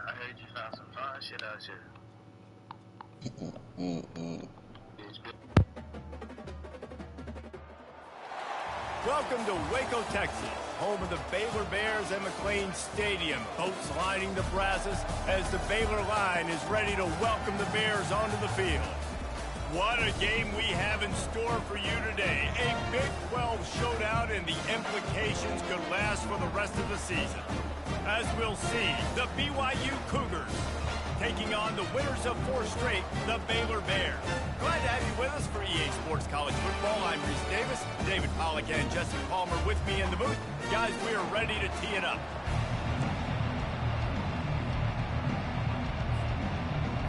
I heard you found some fine shit out here. Welcome to Waco, Texas, home of the Baylor Bears and McLean Stadium. Boats lining the brazos as the Baylor line is ready to welcome the Bears onto the field. What a game we have in store for you today. A Big 12 showdown, and the implications could last for the rest of the season. As we'll see, the BYU Cougars taking on the winners of 4 straight, the Baylor Bears. Glad to have you with us for EA Sports College Football. I'm Reese Davis, David Pollack and Jesse Palmer with me in the booth. Guys, we are ready to tee it up.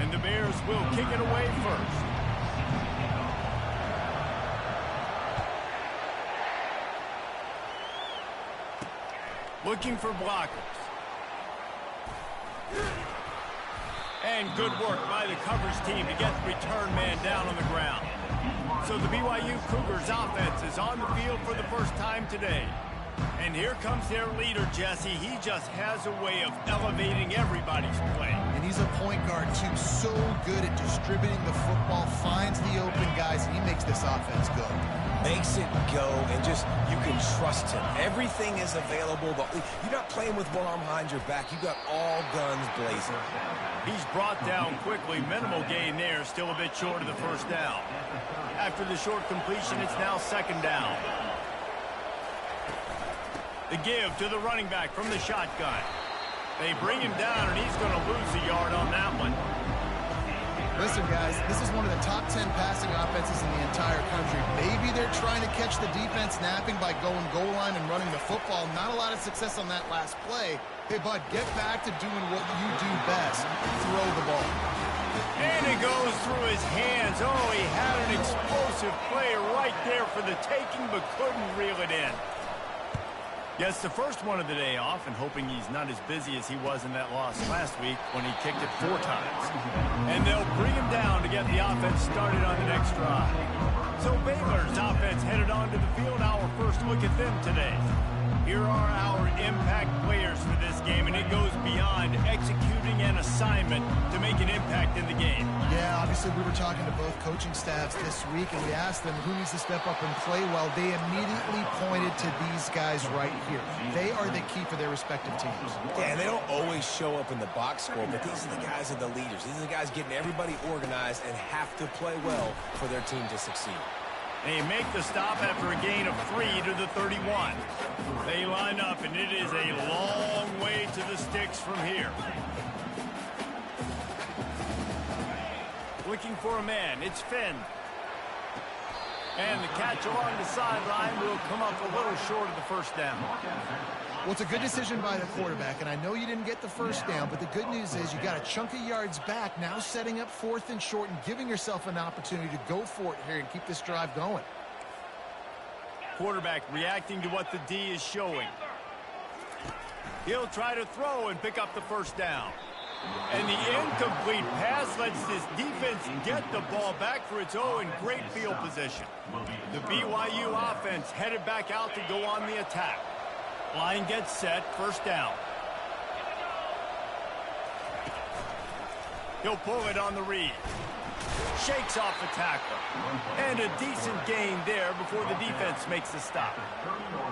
And the Bears will kick it away first. Looking for blockers. And good work by the coverage team to get the return man down on the ground. So the BYU Cougars offense is on the field for the first time today. And here comes their leader, Jesse. He just has a way of elevating everybody's play. And he's a point guard, too. So good at distributing the football, finds the open guys, and he makes this offense go. Makes it go, and just, you can trust him. Everything is available. You're not playing with one arm behind your back. You got all guns blazing. He's brought down quickly. Minimal gain there. Still a bit short of the first down. After the short completion, it's now second down. The give to the running back from the shotgun. They bring him down, and he's going to lose a yard on that one. Listen, guys, this is one of the top 10 passing offenses in the entire country. Maybe they're trying to catch the defense napping by going goal line and running the football. Not a lot of success on that last play. Hey, bud, get back to doing what you do best. Throw the ball. And it goes through his hands. Oh, he had an explosive play right there for the taking, but couldn't reel it in. Gets the first one of the day off, and hoping he's not as busy as he was in that loss last week when he kicked it 4 times. And they'll bring him down to get the offense started on the next drive. So Baylor's offense headed onto the field. Our first look at them today. Here are our impact players for this game, and it goes beyond executing an assignment to make an impact in the game. Yeah, obviously we were talking to both coaching staffs this week, and we asked them who needs to step up and play well. They immediately pointed to these guys right here. They are the key for their respective teams. Yeah, and they don't always show up in the box score, but these are the guys that are the leaders. These are the guys getting everybody organized and have to play well for their team to succeed. They make the stop after a gain of 3 to the 31. They line up, and it is a long way to the sticks from here. Looking for a man. It's Finn. And the catch along the sideline will come up a little short of the first down. Well, it's a good decision by the quarterback, and I know you didn't get the first down, but the good news is you got a chunk of yards back, now setting up 4th and short and giving yourself an opportunity to go for it here and keep this drive going. Quarterback reacting to what the D is showing. He'll try to throw and pick up the first down. And the incomplete pass lets this defense get the ball back for its own great field position. The BYU offense headed back out to go on the attack. Line gets set, first down. He'll pull it on the read. Shakes off the tackle. And a decent gain there before the defense makes the stop.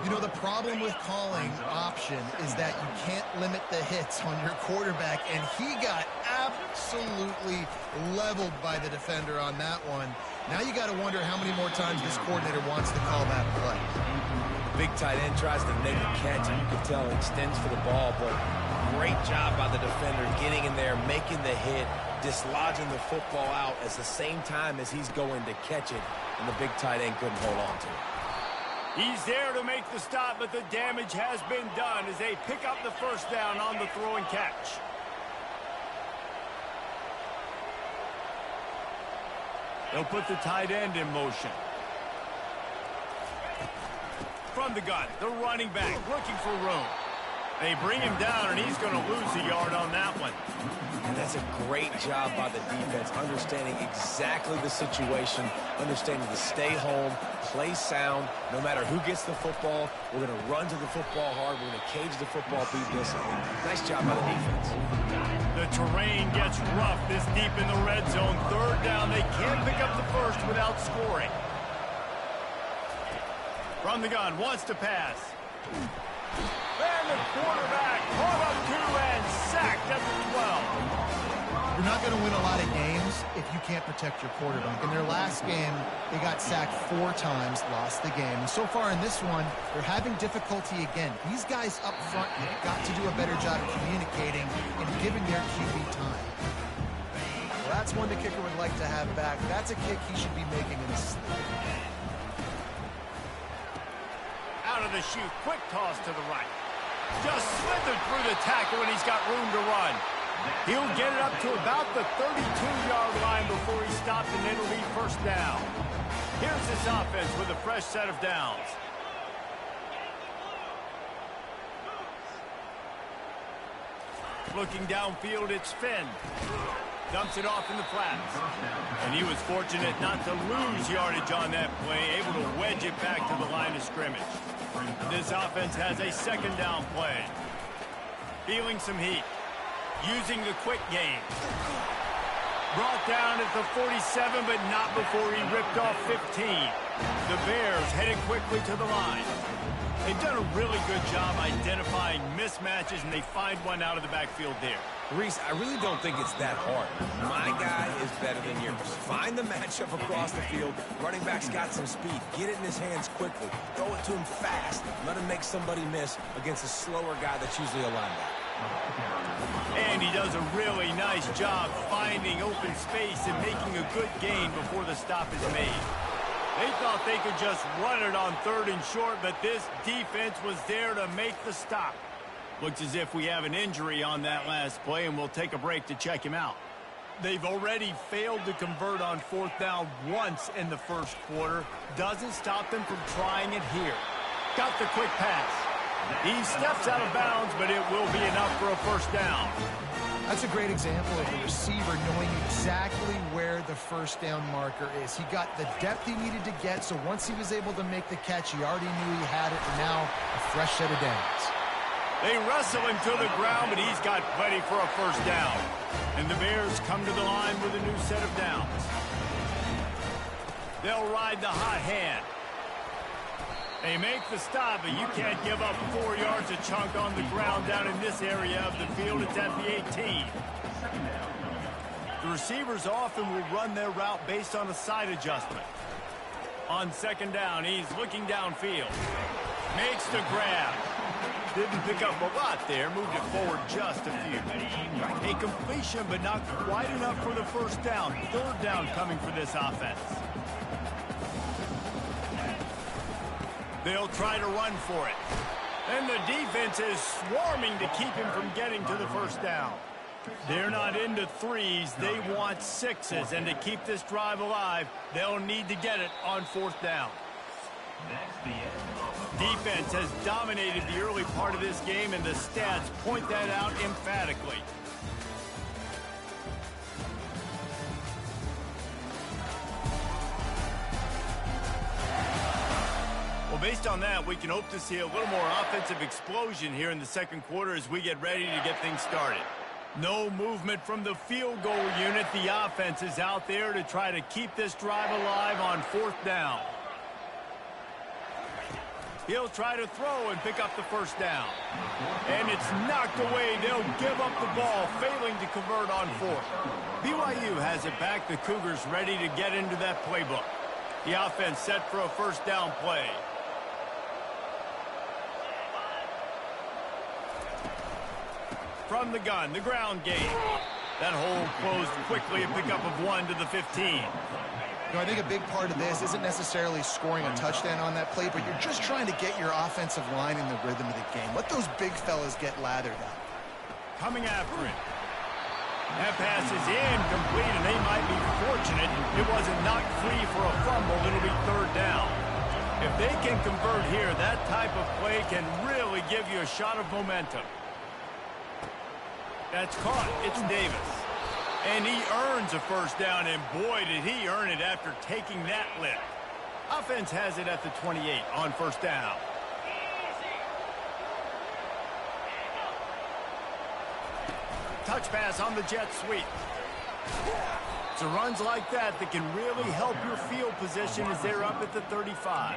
You know, the problem with calling option is that you can't limit the hits on your quarterback, and he got absolutely leveled by the defender on that one. Now you got to wonder how many more times this coordinator wants to call that play. Big tight end tries to make a catch, and you can tell he extends for the ball, but great job by the defender getting in there, making the hit, dislodging the football out at the same time as he's going to catch it, and the big tight end couldn't hold on to it. He's there to make the stop, but the damage has been done as they pick up the first down on the throw and catch. They'll put the tight end in motion. From the gun, the running back looking for room. They bring him down, and he's going to lose a yard on that one. And that's a great job by the defense, understanding exactly the situation, understanding to stay home, play sound. No matter who gets the football, we're going to run to the football hard. We're going to cage the football, be disciplined. Nice job by the defense. The terrain gets rough this deep in the red zone. Third down, they can't pick up the first without scoring. From the gun, wants to pass. And the quarterback caught up to and sacked at the 12. You're not going to win a lot of games if you can't protect your quarterback. In their last game, they got sacked 4 times, lost the game. And so far in this one, they're having difficulty again. These guys up front have got to do a better job of communicating and giving their QB time. Well, that's one the kicker would like to have back. That's a kick he should be making in his sleep. Out of the chute, quick toss to the right. Just slithered through the tackle, and he's got room to run. He'll get it up to about the 32-yard line before he's stopped, and it'll be first down. Here's this offense with a fresh set of downs. Looking downfield, it's Finn. Dumps it off in the flats. And he was fortunate not to lose yardage on that play, able to wedge it back to the line of scrimmage. This offense has a second down play. Feeling some heat. Using the quick game. Brought down at the 47, but not before he ripped off 15. The Bears headed quickly to the line. They've done a really good job identifying mismatches, and they find one out of the backfield there. Reese, I really don't think it's that hard. My guy is better than yours. Find the matchup across the field. Running back's got some speed. Get it in his hands quickly. Throw it to him fast. Let him make somebody miss against a slower guy that's usually a linebacker. And he does a really nice job finding open space and making a good gain before the stop is made. They thought they could just run it on 3rd and short, but this defense was there to make the stop. Looks as if we have an injury on that last play, and we'll take a break to check him out. They've already failed to convert on 4th down once in the first quarter. Doesn't stop them from trying it here. Got the quick pass. He steps out of bounds, but it will be enough for a first down. That's a great example of the receiver knowing exactly where the first down marker is. He got the depth he needed to get, so once he was able to make the catch, he already knew he had it, and now a fresh set of downs. They wrestle him to the ground, but he's got plenty for a first down. And the Bears come to the line with a new set of downs. They'll ride the hot hand. They make the stop, but you can't give up 4 yards a chunk on the ground down in this area of the field. It's at the 18. The receivers often will run their route based on a side adjustment. On 2nd down, he's looking downfield. Makes the grab. Didn't pick up a lot there. Moved it forward just a few. A completion, but not quite enough for the first down. 3rd down coming for this offense. They'll try to run for it. And the defense is swarming to keep him from getting to the first down. They're not into 3s. They want 6s. And to keep this drive alive, they'll need to get it on 4th down. Defense has dominated the early part of this game, and the stats point that out emphatically. Well, based on that, we can hope to see a little more offensive explosion here in the second quarter as we get ready to get things started. No movement from the field goal unit. The offense is out there to try to keep this drive alive on 4th down. He'll try to throw and pick up the first down. And it's knocked away. They'll give up the ball, failing to convert on 4th. BYU has it back. The Cougars ready to get into that playbook. The offense set for a first down play. From the gun, the ground game. That hole closed quickly, a pickup of 1 to the 15. You know, I think a big part of this isn't necessarily scoring a touchdown on that play, but you're just trying to get your offensive line in the rhythm of the game. Let those big fellas get lathered up. Coming after it. That pass is incomplete, and they might be fortunate it wasn't knocked free for a fumble. It'll be 3rd down. If they can convert here, that type of play can really give you a shot of momentum. That's caught. It's Davis. And he earns a first down, and boy, did he earn it after taking that lift. Offense has it at the 28 on first down. Touch pass on the jet sweep. It's a runs like that that can really help your field position as they're up at the 35.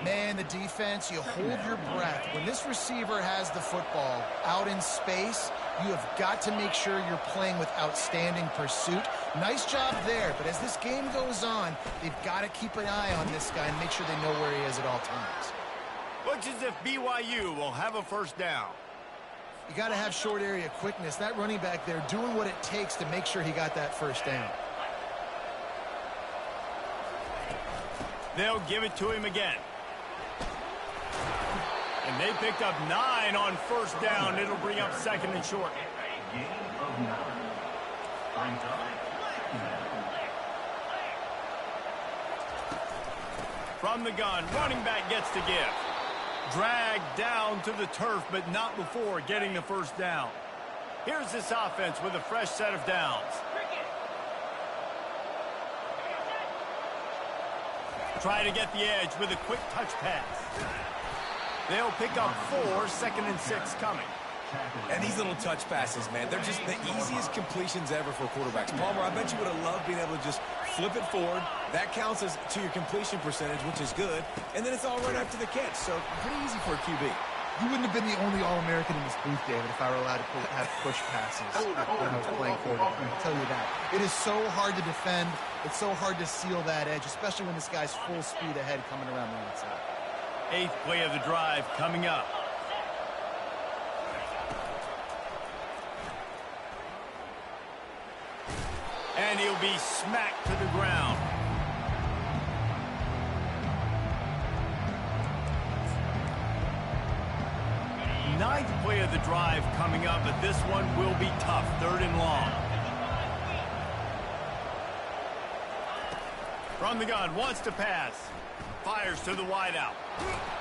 Man, the defense, you hold your breath. When this receiver has the football out in space, you have got to make sure you're playing with outstanding pursuit. Nice job there, but as this game goes on, they've got to keep an eye on this guy and make sure they know where he is at all times. Looks as if BYU will have a first down. You got to have short area quickness. That running back there doing what it takes to make sure he got that first down. They'll give it to him again. And they picked up 9 on first down. It'll bring up second and short. From the gun, running back gets to give. Dragged down to the turf, but not before getting the first down. Here's this offense with a fresh set of downs. Try to get the edge with a quick touch pass. They'll pick up 4, second and 6 coming. And these little touch passes, man, they're just the easiest completions ever for quarterbacks. Palmer, I bet you would have loved being able to just flip it forward. That counts as to your completion percentage, which is good. And then it's all right after the catch, so pretty easy for a QB. You wouldn't have been the only All-American in this booth, David, if I were allowed to have push passes when I was playing quarterback. I'll tell you that. It is so hard to defend. It's so hard to seal that edge, especially when this guy's full speed ahead coming around the outside. 8th play of the drive coming up. And he'll be smacked to the ground. Ninth play of the drive coming up, but this one will be tough. 3rd and long. From the gun, wants to pass. Fires to the wideout.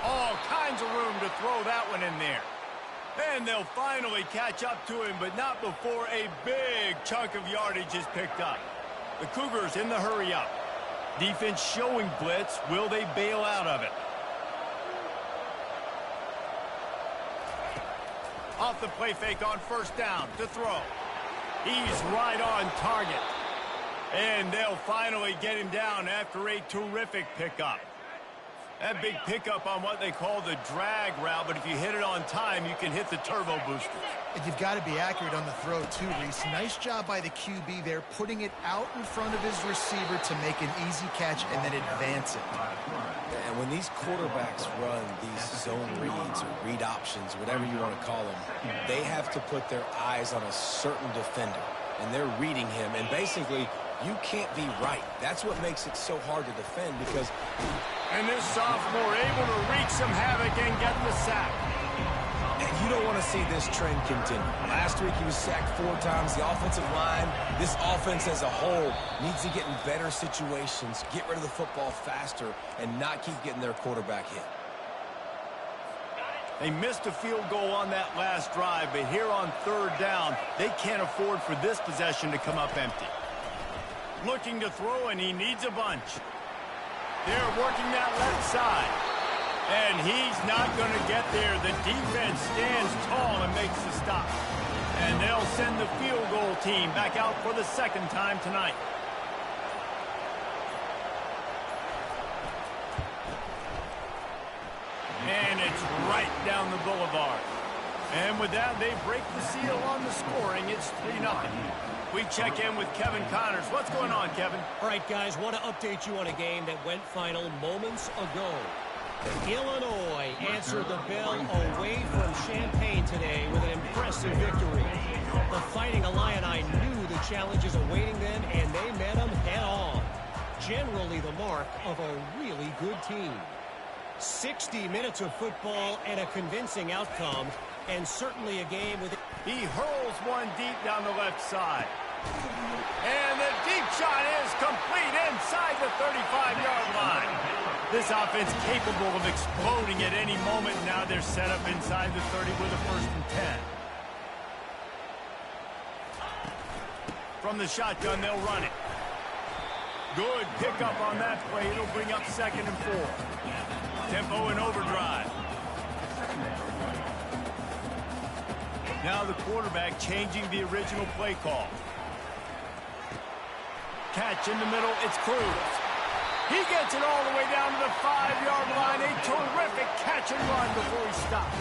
All kinds of room to throw that one in there. And they'll finally catch up to him, but not before a big chunk of yardage is picked up. The Cougars in the hurry up. Defense showing blitz. Will they bail out of it? Off the play fake on first down to throw. He's right on target. And they'll finally get him down after a terrific pickup. That big pickup on what they call the drag route, but if you hit it on time, you can hit the turbo booster. And you've got to be accurate on the throw, too, Reese. Nice job by the QB there, putting it out in front of his receiver to make an easy catch and then advance it. And when these quarterbacks run these zone reads or read options, whatever you want to call them, they have to put their eyes on a certain defender, and they're reading him, and basically you can't be right. That's what makes it so hard to defend because... And this sophomore able to wreak some havoc and get the sack. And you don't want to see this trend continue. Last week he was sacked 4 times. The offensive line, this offense as a whole, needs to get in better situations, get rid of the football faster, and not keep getting their quarterback hit. They missed a field goal on that last drive, but here on 3rd down, they can't afford for this possession to come up empty. Looking to throw, and he needs a bunch. They're working that left side. And he's not going to get there. The defense stands tall and makes the stop. And they'll send the field goal team back out for the 2nd time tonight. And it's right down the boulevard. And with that, they break the seal on the scoring. It's 3-0. We check in with Kevin Connors. What's going on, Kevin? All right, guys, want to update you on a game that went final moments ago. Illinois answered the bell away from Champaign today with an impressive victory. The Fighting Illini knew the challenges awaiting them, and they met them head-on. Generally the mark of a really good team. 60 minutes of football and a convincing outcome, and certainly a game with... He hurls one deep down the left side. And the deep shot is complete inside the 35-yard line. This offense capable of exploding at any moment. Now they're set up inside the 30 with a 1st and 10. From the shotgun, they'll run it. Good pickup on that play. It'll bring up 2nd and 4. Tempo and overdrive. Now the quarterback changing the original play call. Catch in the middle. It's Cruz. He gets it all the way down to the 5-yard line. A terrific catch and run before he stopped.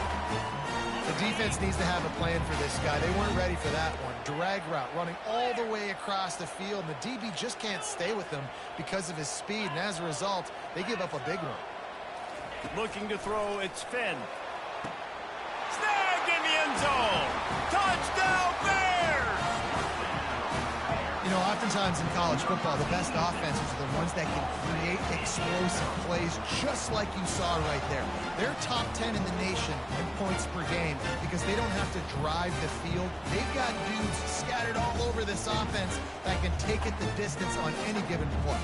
The defense needs to have a plan for this guy. They weren't ready for that one. Drag route, running all the way across the field. And the DB just can't stay with him because of his speed. And as a result, they give up a big one. Looking to throw, it's Finn. Snag in the end zone. Touchdown, Bears! You know, oftentimes in college football, the best offenses are the ones that can create explosive plays, just like you saw right there. They're top 10 in the nation in points per game because they don't have to drive the field. They've got dudes scattered all over this offense that can take it the distance on any given play.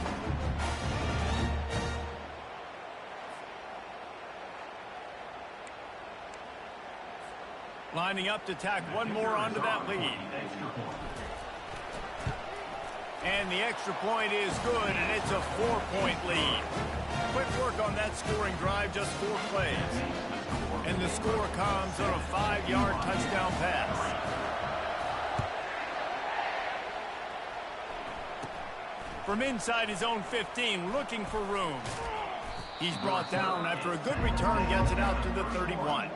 Lining up to tack one more onto that lead. And the extra point is good, and it's a 4-point lead. Quick work on that scoring drive, just 4 plays. And the score comes on a 5-yard touchdown pass. From inside his own 15, looking for room. He's brought down after a good return, gets it out to the 31.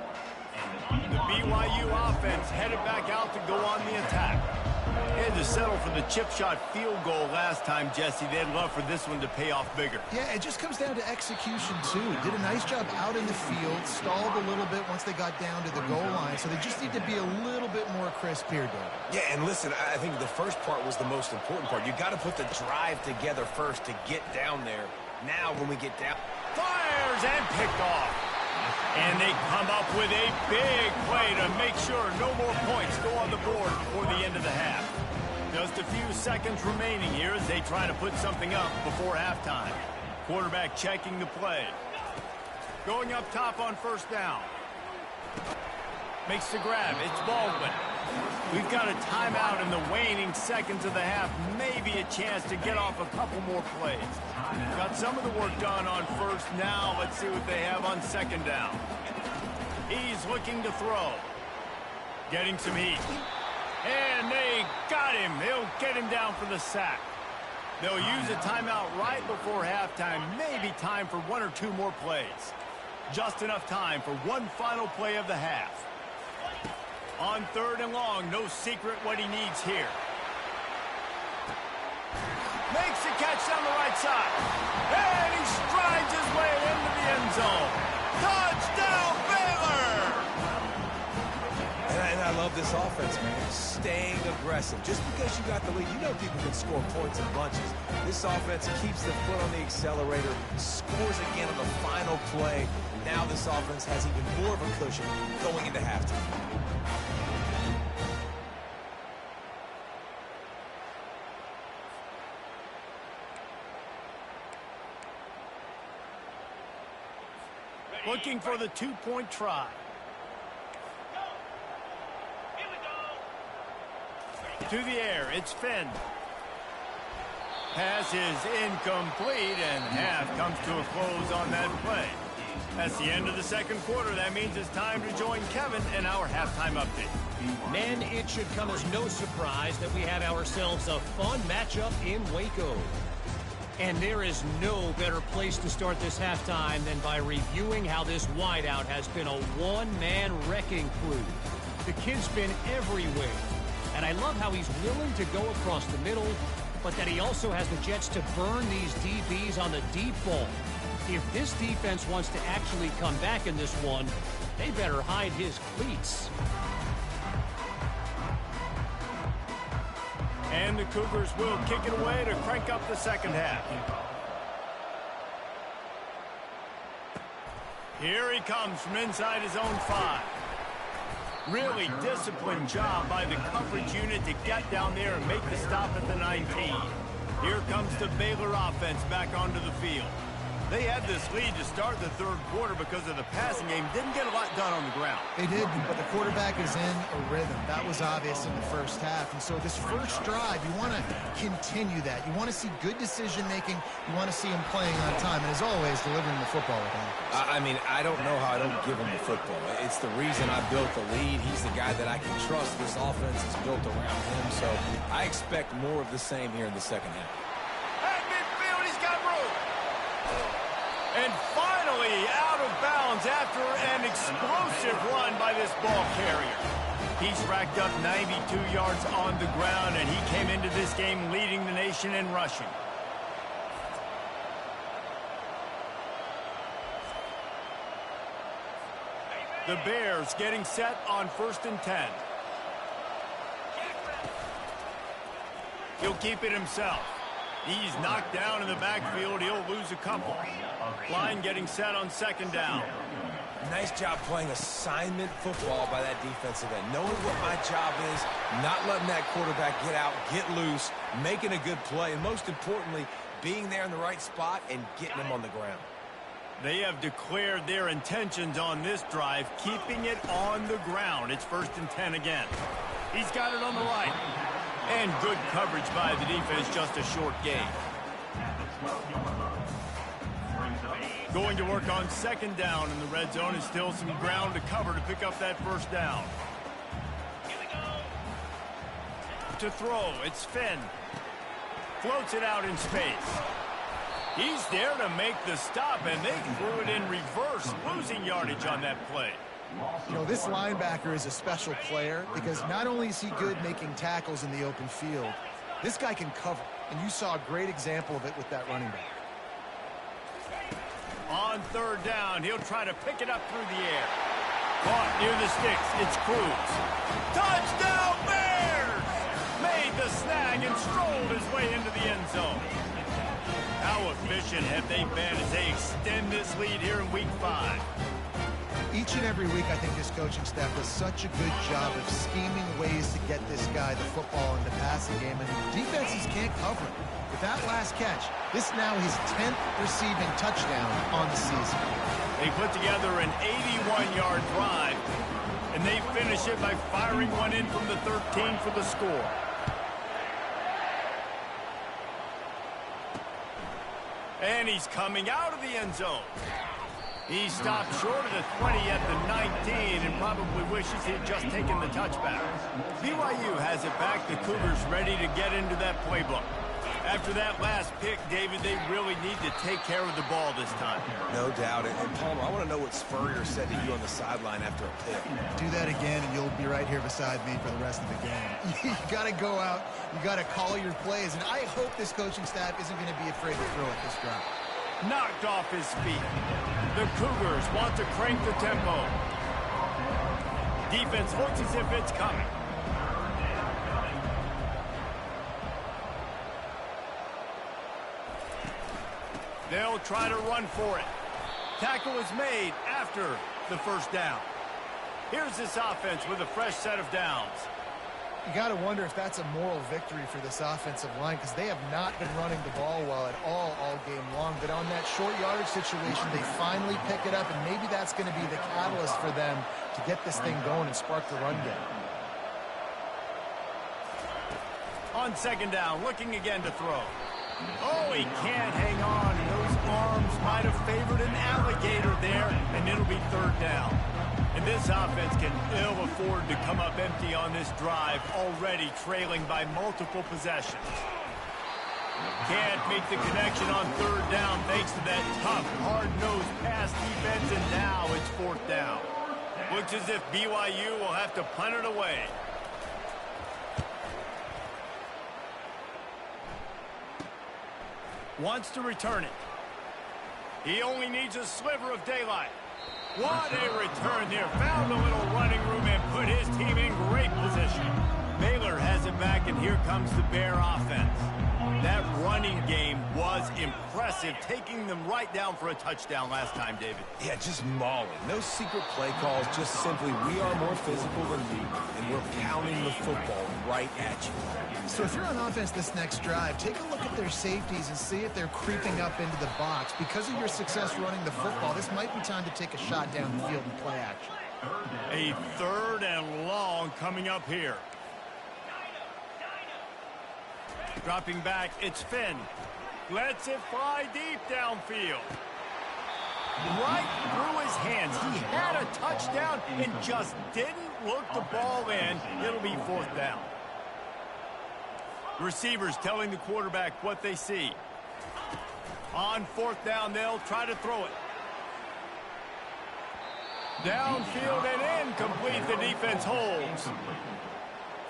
The BYU offense headed back out to go on the attack. They had to settle for the chip shot field goal last time, Jesse. They'd love for this one to pay off bigger. Yeah, it just comes down to execution, too. Did a nice job out in the field, stalled a little bit once they got down to the goal line, so they just need to be a little bit more crisp here, Dave. Yeah, and listen, I think the first part was the most important part. You got to put the drive together first to get down there. Now, when we get down... Fires and picked off. And they come up with a big play to make sure no more points go on the board before the end of the half. Just a few seconds remaining here as they try to put something up before halftime. Quarterback checking the play. Going up top on 1st down. Makes the grab. It's Baldwin. We've got a timeout in the waning seconds of the half. Maybe a chance to get off a couple more plays. Got some of the work done on 1st. Now let's see what they have on 2nd down. He's looking to throw. Getting some heat. And they got him. They'll get him down for the sack. They'll use a timeout right before halftime. Maybe time for 1 or 2 more plays. Just enough time for one final play of the half. On 3rd and long, no secret what he needs here. Makes the catch down the right side. And he strides his way into the end zone. Touchdown, Baylor! And I love this offense, man. Staying aggressive. Just because you got the lead, you know people can score points in bunches. This offense keeps the foot on the accelerator, scores again on the final play. Now this offense has even more of a cushion going into halftime. Looking for the 2-point try. To the air, it's Finn. Pass is incomplete, and half comes to a close on that play. That's the end of the 2nd quarter. That means it's time to join Kevin in our halftime update. Men, it should come as no surprise that we have ourselves a fun matchup in Waco. And there is no better place to start this halftime than by reviewing how this wideout has been a one-man wrecking crew. The kid's been everywhere. And I love how he's willing to go across the middle, but that he also has the jets to burn these DBs on the deep ball. If this defense wants to actually come back in this one, they better hide his cleats. And the Cougars will kick it away to crank up the 2nd half. Here he comes from inside his own 5. Really disciplined job by the coverage unit to get down there and make the stop at the 19. Here comes the Baylor offense back onto the field. They had this lead to start the third quarter because of the passing game. Didn't get a lot done on the ground. They did, but the quarterback is in a rhythm. That was obvious in the first half. And so this first drive, you want to continue that. You want to see good decision-making. You want to see him playing on time. And as always, delivering the football with accuracy. I mean, I don't know how I don't give him the football. It's the reason I built the lead. He's the guy that I can trust. This offense is built around him. So I expect more of the same here in the second half. At midfield, he's got room. And finally out of bounds after an explosive run by this ball carrier. He's racked up 92 yards on the ground, and he came into this game leading the nation in rushing. The Bears getting set on 1st and 10. He'll keep it himself. He's knocked down in the backfield. He'll lose a couple. Line getting set on 2nd down. Nice job playing assignment football by that defensive end. Knowing what my job is, not letting that quarterback get out, get loose, making a good play, and most importantly, being there in the right spot and getting him on the ground. They have declared their intentions on this drive, keeping it on the ground. It's 1st and 10 again. He's got it on the right. And good coverage by the defense, just a short gain. Going to work on 2nd down in the red zone, and still some ground to cover to pick up that 1st down. To throw, it's Finn. Floats it out in space. He's there to make the stop, and they threw it in reverse, losing yardage on that play. You know, this linebacker is a special player because not only is he good making tackles in the open field, this guy can cover. And you saw a great example of it with that running back. On 3rd down, he'll try to pick it up through the air. Caught near the sticks. It's Cruz. Touchdown, Bears! Made the snag and strolled his way into the end zone. How efficient have they been as they extend this lead here in Week 5? Each and every week, I think this coaching staff does such a good job of scheming ways to get this guy the football in the passing game, and defenses can't cover it. With that last catch, this is now his 10th receiving touchdown on the season. They put together an 81-yard drive, and they finish it by firing one in from the 13 for the score. And he's coming out of the end zone. He stopped short of the 20 at the 19 and probably wishes he had just taken the touchback. BYU has it back. The Cougars ready to get into that playbook. After that last pick, David, they really need to take care of the ball this time. No doubt. And Palmer, I want to know what Spurrier said to you on the sideline after a pick. Do that again, and you'll be right here beside me for the rest of the game. You got to go out. You got to call your plays, and I hope this coaching staff isn't going to be afraid to throw at this drive. Knocked off his feet. The Cougars want to crank the tempo. Defense looks as if it's coming. They'll try to run for it. Tackle is made after the 1st down. Here's this offense with a fresh set of downs. You got to wonder if that's a moral victory for this offensive line because they have not been running the ball well at all game long. But on that short yardage situation, they finally pick it up, and maybe that's going to be the catalyst for them to get this thing going and spark the run game. On 2nd down, looking again to throw. Oh, he can't hang on. Those arms might have favored an alligator there, and it'll be 3rd down. And this offense can ill afford to come up empty on this drive, already trailing by multiple possessions. Can't make the connection on 3rd down thanks to that tough, hard-nosed pass defense, and now it's 4th down. Looks as if BYU will have to punt it away. Wants to return it. He only needs a sliver of daylight. What a return there. Found a little running room and put his team in great position. Baylor has it back, and here comes the Bear offense. That running game was impressive, taking them right down for a touchdown last time, David. Yeah, just mauling. No secret play calls, just simply we are more physical than you, and we're pounding the football right at you. So if you're on offense this next drive, take a look at their safeties and see if they're creeping up into the box. Because of your success running the football, this might be time to take a shot down the field and play action. A 3rd and long coming up here. Dropping back, it's Finn. Lets it fly deep downfield. Right through his hands. He had a touchdown and just didn't look the ball in. It'll be 4th down. Receivers telling the quarterback what they see. On 4th down, they'll try to throw it. Downfield and incomplete. The defense holds.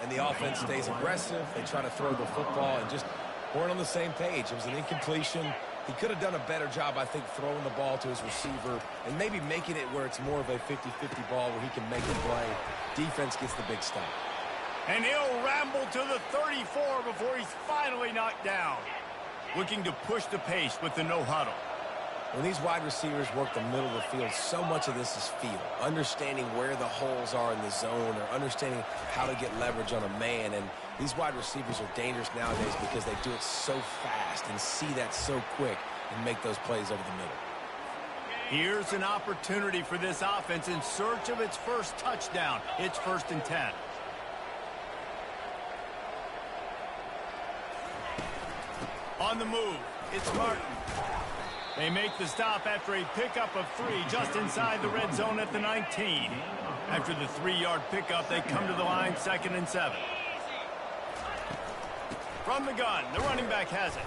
And the offense stays aggressive. They try to throw the football and just weren't on the same page. It was an incompletion. He could have done a better job, I think, throwing the ball to his receiver and maybe making it where it's more of a 50-50 ball where he can make a play. Defense gets the big stop. And he'll ramble to the 34 before he's finally knocked down. Looking to push the pace with the no huddle. When these wide receivers work the middle of the field, so much of this is feel. Understanding where the holes are in the zone or understanding how to get leverage on a man. And these wide receivers are dangerous nowadays because they do it so fast and see that so quick and make those plays over the middle. Here's an opportunity for this offense in search of its first touchdown. It's 1st and 10. On the move, it's Martin. They make the stop after a pickup of 3 just inside the red zone at the 19. After the 3-yard pickup, they come to the line 2nd and 7. From the gun, the running back has it.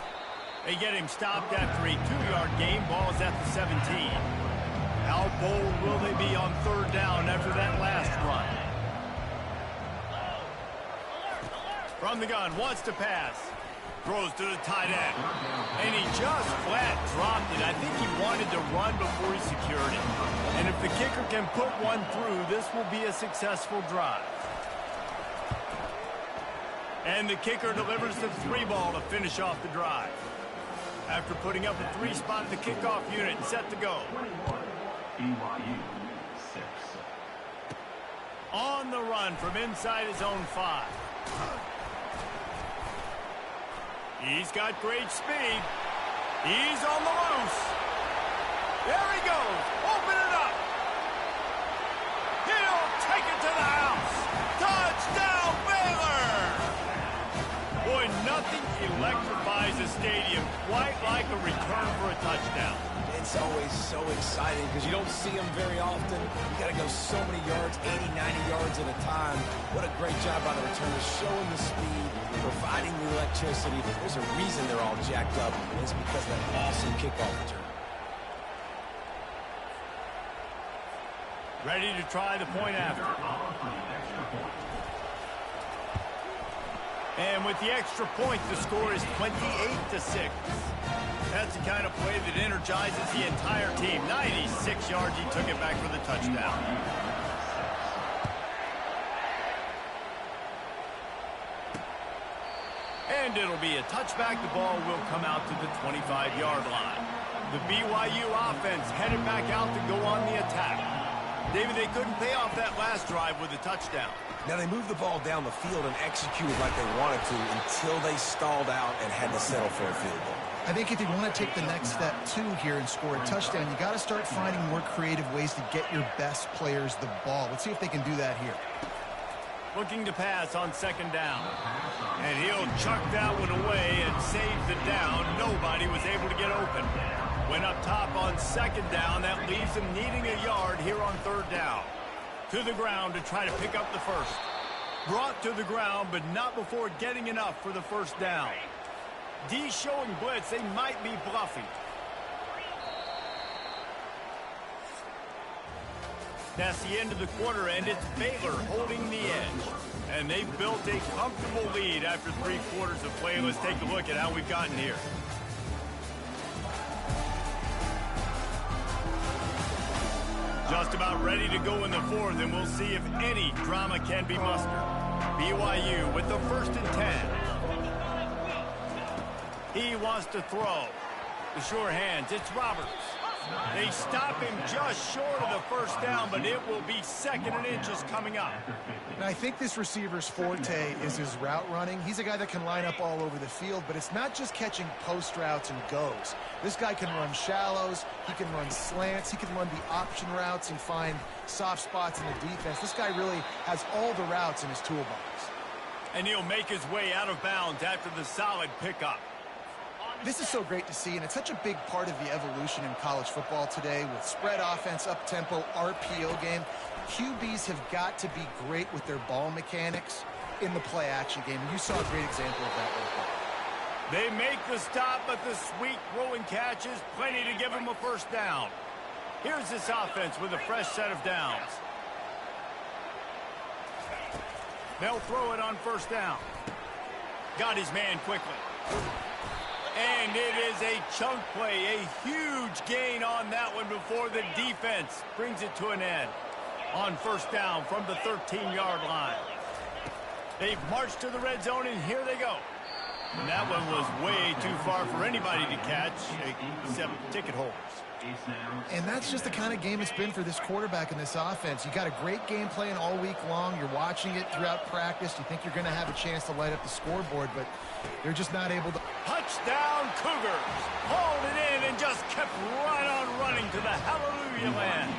They get him stopped after a 2-yard gain. Ball's at the 17. How bold will they be on 3rd down after that last run? From the gun, wants to pass. Throws to the tight end. And he just flat dropped it. I think he wanted to run before he secured it. And if the kicker can put one through, this will be a successful drive. And the kicker delivers the 3 ball to finish off the drive. After putting up a 3 spot at the kickoff unit, set to go. On the run from inside his own 5. He's got great speed. He's on the loose. There he goes. Open it up. He'll take it to the house. Touchdown, Baylor! Boy, nothing electrifies a stadium quite like a return for a touchdown. It's always so exciting because you don't see them very often. You got to go so many yards, 80, 90 yards at a time. What a great job by the returners, showing the speed, providing the electricity. There's a reason they're all jacked up, and it's because of that awesome kickoff return. Ready to try the point after. And with the extra point, the score is 28-6. That's the kind of play that energizes the entire team. 96 yards, he took it back for the touchdown. And it'll be a touchback. The ball will come out to the 25-yard line. The BYU offense headed back out to go on the attack. David, they couldn't pay off that last drive with a touchdown. Now they moved the ball down the field and executed like they wanted to until they stalled out and had to settle for a field goal. I think if you want to take the next step, too, here and score a touchdown, you got to start finding more creative ways to get your best players the ball. Let's see if they can do that here. Looking to pass on 2nd down. And he'll chuck that one away and save the down. Nobody was able to get open. Went up top on 2nd down. That leaves him needing a yard here on 3rd down. To the ground to try to pick up the first. Brought to the ground, but not before getting enough for the 1st down. D showing blitz. They might be bluffing. That's the end of the quarter, and it's Baylor holding the edge. And they've built a comfortable lead after 3 quarters of play. Let's take a look at how we've gotten here. Just about ready to go in the 4th, and we'll see if any drama can be mustered. BYU with the 1st and 10. He wants to throw. The sure hands, it's Roberts. They stop him just short of the 1st down, but it will be 2nd and inches coming up. And I think this receiver's forte is his route running. He's a guy that can line up all over the field, but it's not just catching post routes and goes. This guy can run shallows, he can run slants, he can run the option routes and find soft spots in the defense. This guy really has all the routes in his toolbox. And he'll make his way out of bounds after the solid pickup. This is so great to see, and it's such a big part of the evolution in college football today with spread offense, up-tempo, RPO game. QBs have got to be great with their ball mechanics in the play-action game, and you saw a great example of that right there. They make the stop, but the sweet throwing catch is plenty to give them a 1st down. Here's this offense with a fresh set of downs. They'll throw it on 1st down. Got his man quickly. And it is a chunk play, a huge gain on that one before the defense brings it to an end. On 1st down from the 13-yard line. They've marched to the red zone, and here they go. And that one was way too far for anybody to catch, except ticket holders. And that's just the kind of game it's been for this quarterback in this offense. You got a great game plan all week long. You're watching it throughout practice. You think you're going to have a chance to light up the scoreboard, but they're just not able to. Touchdown Cougars! Hauled it in and just kept right on running to the hallelujah land.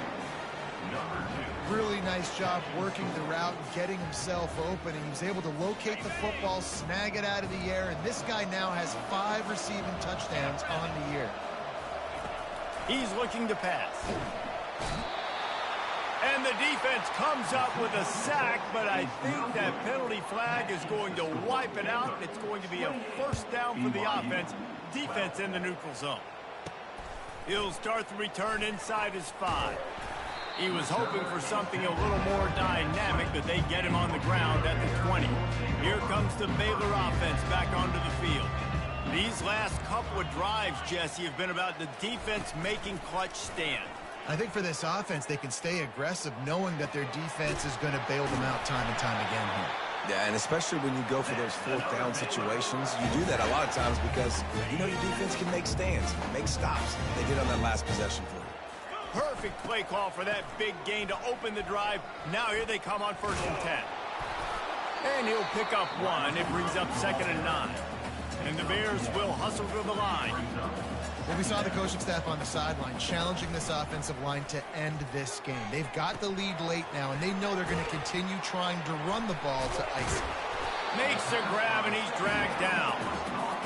Really nice job working the route and getting himself open. And he was able to locate the football, snag it out of the air, and this guy now has 5 receiving touchdowns on the year. He's looking to pass. And the defense comes up with a sack, but I think that penalty flag is going to wipe it out. It's going to be a 1st down for the offense. Defense in the neutral zone. He'll start the return inside his 5. He was hoping for something a little more dynamic, but they get him on the ground at the 20. Here comes the Baylor offense back onto the field. These last couple of drives, Jesse, have been about the defense making clutch stand. I think for this offense, they can stay aggressive knowing that their defense is going to bail them out time and time again here. Yeah, and especially when you go for those 4th down situations, you do that a lot of times because you know your defense can make stands, make stops. They did on that last possession for you. Perfect play call for that big gain to open the drive. Now here they come on 1st and 10. And he'll pick up 1. It brings up 2nd and 9. And the Bears will hustle to the line. Well, we saw the coaching staff on the sideline challenging this offensive line to end this game. They've got the lead late now, and they know they're going to continue trying to run the ball to ice it. Makes a grab, and he's dragged down.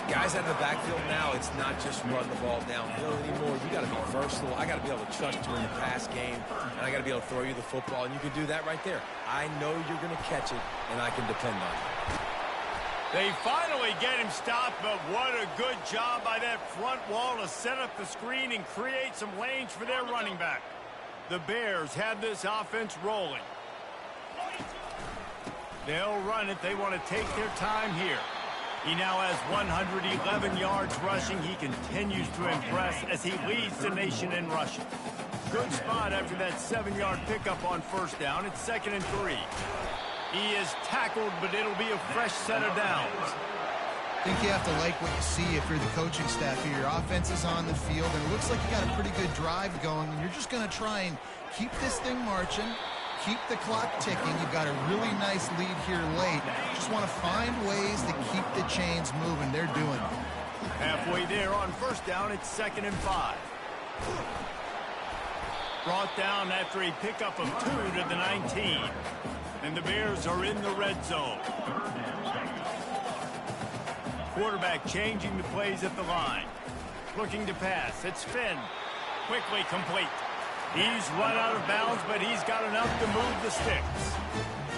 Guys out of the backfield now, it's not just run the ball downhill anymore. You got to be versatile. I got to be able to trust you in the pass game, and I got to be able to throw you the football, and you can do that right there. I know you're going to catch it, and I can depend on it. They finally get him stopped, but what a good job by that front wall to set up the screen and create some lanes for their running back. The Bears have this offense rolling. They'll run it. They want to take their time here. He now has 111 yards rushing. He continues to impress as he leads the nation in rushing. Good spot after that 7-yard pickup on 1st down. It's 2nd and 3. He is tackled, but it'll be a fresh set of downs. I think you have to like what you see if you're the coaching staff here. Your offense is on the field, and it looks like you got a pretty good drive going, and you're just going to try and keep this thing marching, keep the clock ticking. You've got a really nice lead here late. Just want to find ways to keep the chains moving. They're doing it. Halfway there on 1st down, it's 2nd and 5. Brought down after a pickup of 2 to the 19. And the Bears are in the red zone. Quarterback changing the plays at the line. Looking to pass. It's Finn. Quickly complete. He's run out of bounds, but he's got enough to move the sticks.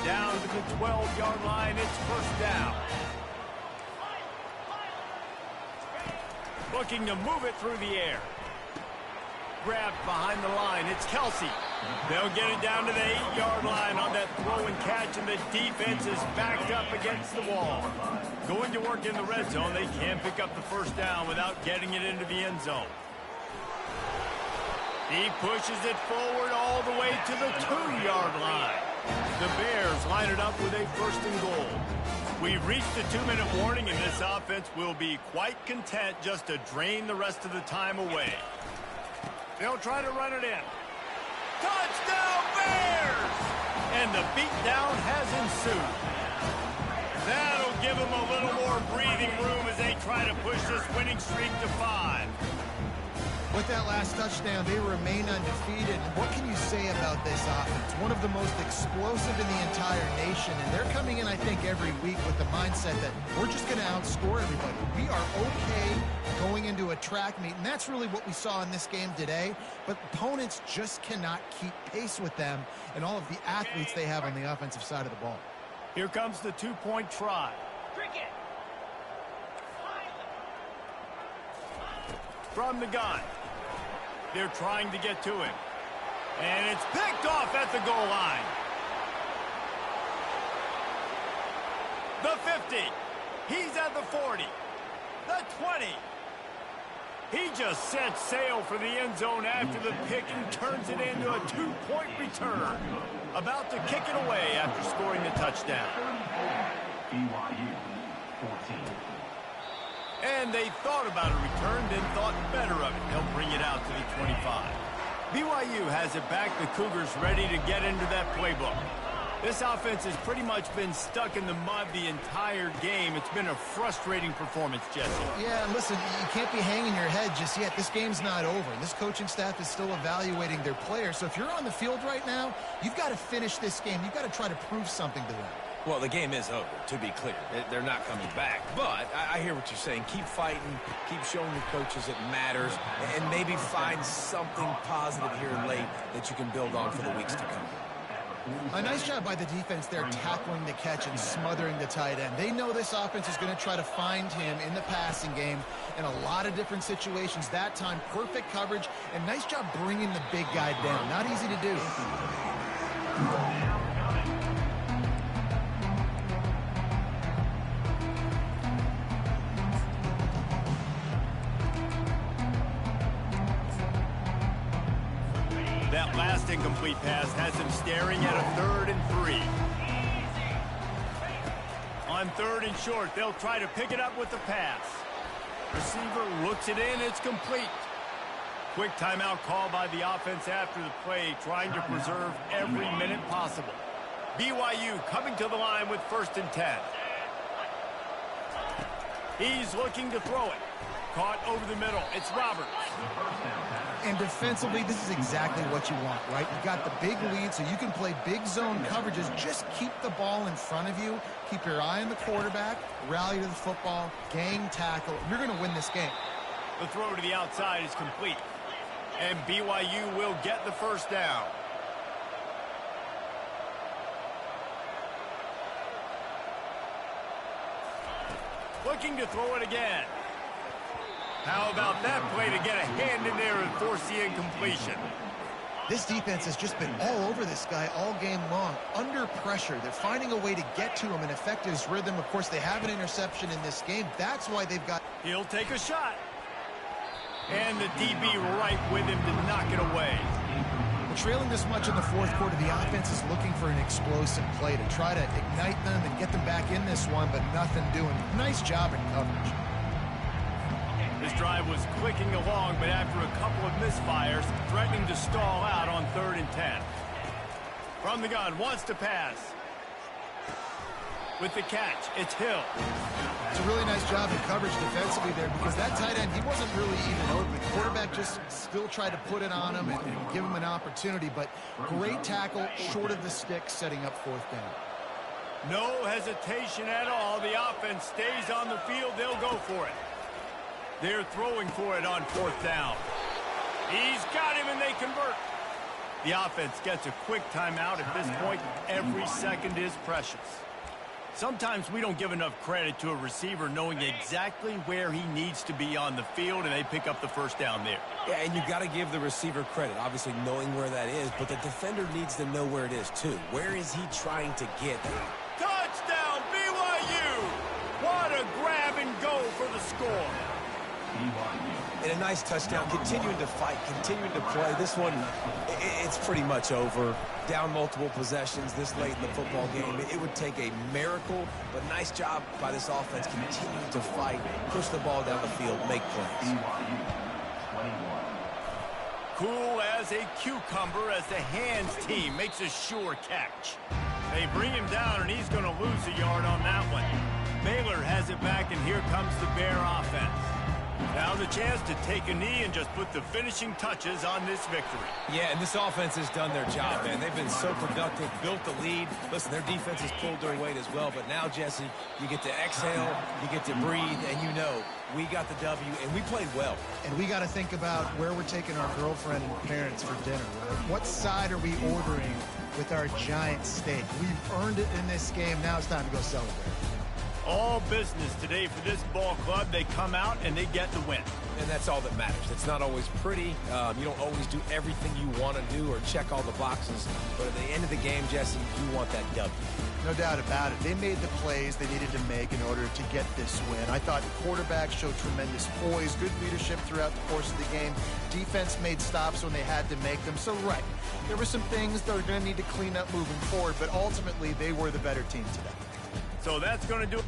Down to the 12-yard line. It's 1st down. Looking to move it through the air. Grabbed behind the line. It's Kelsey. They'll get it down to the 8-yard line on that throw and catch, and the defense is backed up against the wall. Going to work in the red zone. They can't pick up the 1st down without getting it into the end zone. He pushes it forward all the way to the 2-yard line. The Bears line it up with a 1st and goal. We've reached the 2-minute warning, and this offense will be quite content just to drain the rest of the time away. They'll try to run it in. Touchdown, Bears! And the beatdown has ensued. That'll give them a little more breathing room as they try to push this winning streak to 5. With that last touchdown, they remain undefeated. What can you say about this offense? One of the most explosive in the entire nation, and they're coming in, I think, every week with the mindset that we're just going to outscore everybody. We are okay going into a track meet, and that's really what we saw in this game today. But opponents just cannot keep pace with them and all of the athletes they have on the offensive side of the ball. Here comes the 2-point try. From the gun. They're trying to get to him. And it's picked off at the goal line. The 50. He's at the 40. The 20. He just sets sail for the end zone after the pick and turns it into a 2-point return. About to kick it away after scoring the touchdown. BYU 14. And they thought about a return, then thought better of it. They'll bring it out to the 25. BYU has it back. The Cougars ready to get into that playbook. This offense has pretty much been stuck in the mud the entire game. It's been a frustrating performance, Jesse. Yeah, listen, you can't be hanging your head just yet. This game's not over. This coaching staff is still evaluating their players. So if you're on the field right now, you've got to finish this game. You've got to try to prove something to them. Well, the game is over, to be clear. They're not coming back. But I hear what you're saying. Keep fighting. Keep showing your coaches it matters. And maybe find something positive here late that you can build on for the weeks to come. A nice job by the defense there tackling the catch and smothering the tight end. They know this offense is going to try to find him in the passing game in a lot of different situations. That time, perfect coverage, and nice job bringing the big guy down. Not easy to do. That last incomplete pass has him staring at a 3rd and 3. On 3rd and short, they'll try to pick it up with the pass. Receiver looks it in. It's complete. Quick timeout call by the offense after the play, trying to preserve every minute possible. BYU coming to the line with 1st and 10. He's looking to throw it. Caught over the middle. It's Roberts. And defensively, this is exactly what you want, right? You got the big lead, so you can play big zone coverages. Just keep the ball in front of you. Keep your eye on the quarterback. Rally to the football. Gang tackle. You're going to win this game. The throw to the outside is complete. And BYU will get the 1st down. Looking to throw it again. How about that play to get a hand in there and force the incompletion? This defense has just been all over this guy all game long. Under pressure. They're finding a way to get to him and affect his rhythm. Of course, they have an interception in this game. That's why they've got... He'll take a shot. And the DB right with him to knock it away. Well, trailing this much in the 4th quarter, the offense is looking for an explosive play to try to ignite them and get them back in this one, but nothing doing. Nice job in coverage. This drive was clicking along, but after a couple of misfires, threatening to stall out on 3rd and 10. From the gun, wants to pass. With the catch, it's Hill. It's a really nice job in coverage defensively there because that tight end, he wasn't really even open. The quarterback just still tried to put it on him and give him an opportunity, but great tackle, short of the stick, setting up 4th down. No hesitation at all. The offense stays on the field. They'll go for it. They're throwing for it on 4th down. He's got him, and they convert. The offense gets a quick timeout. At this point, every second is precious. Sometimes we don't give enough credit to a receiver knowing exactly where he needs to be on the field, and they pick up the 1st down there. Yeah, and you got to give the receiver credit, obviously knowing where that is, but the defender needs to know where it is, too. Where is he trying to get? Touchdown, BYU! What a grab and go for the score. And a nice touchdown, continuing to fight, continuing to play. This one, it's pretty much over. down multiple possessions this late in the football game. It would take a miracle, but nice job by this offense continuing to fight, push the ball down the field, make plays. Cool as a cucumber as the hands team makes a sure catch. They bring him down, and he's going to lose a yard on that one. Baylor has it back, and here comes the Bear offense. Now the chance to take a knee and just put the finishing touches on this victory. Yeah, and this offense has done their job, man. They've been so productive, built the lead. Listen, their defense has pulled their weight as well. But now, Jesse, you get to exhale, you get to breathe, and you know we got the W, and we played well. And we got to think about where we're taking our girlfriend and parents for dinner, right? What side are we ordering with our giant steak? We've earned it in this game. Now it's time to go celebrate. All business today for this ball club. They come out and they get the win. And that's all that matters. It's not always pretty. You don't always do everything you want to do or check all the boxes. But at the end of the game, Jesse, you want that W. No doubt about it. They made the plays they needed to make in order to get this win. I thought the quarterback showed tremendous poise, good leadership throughout the course of the game. Defense made stops when they had to make them. So, right, there were some things they're going to need to clean up moving forward, but ultimately they were the better team today. So that's going to do it.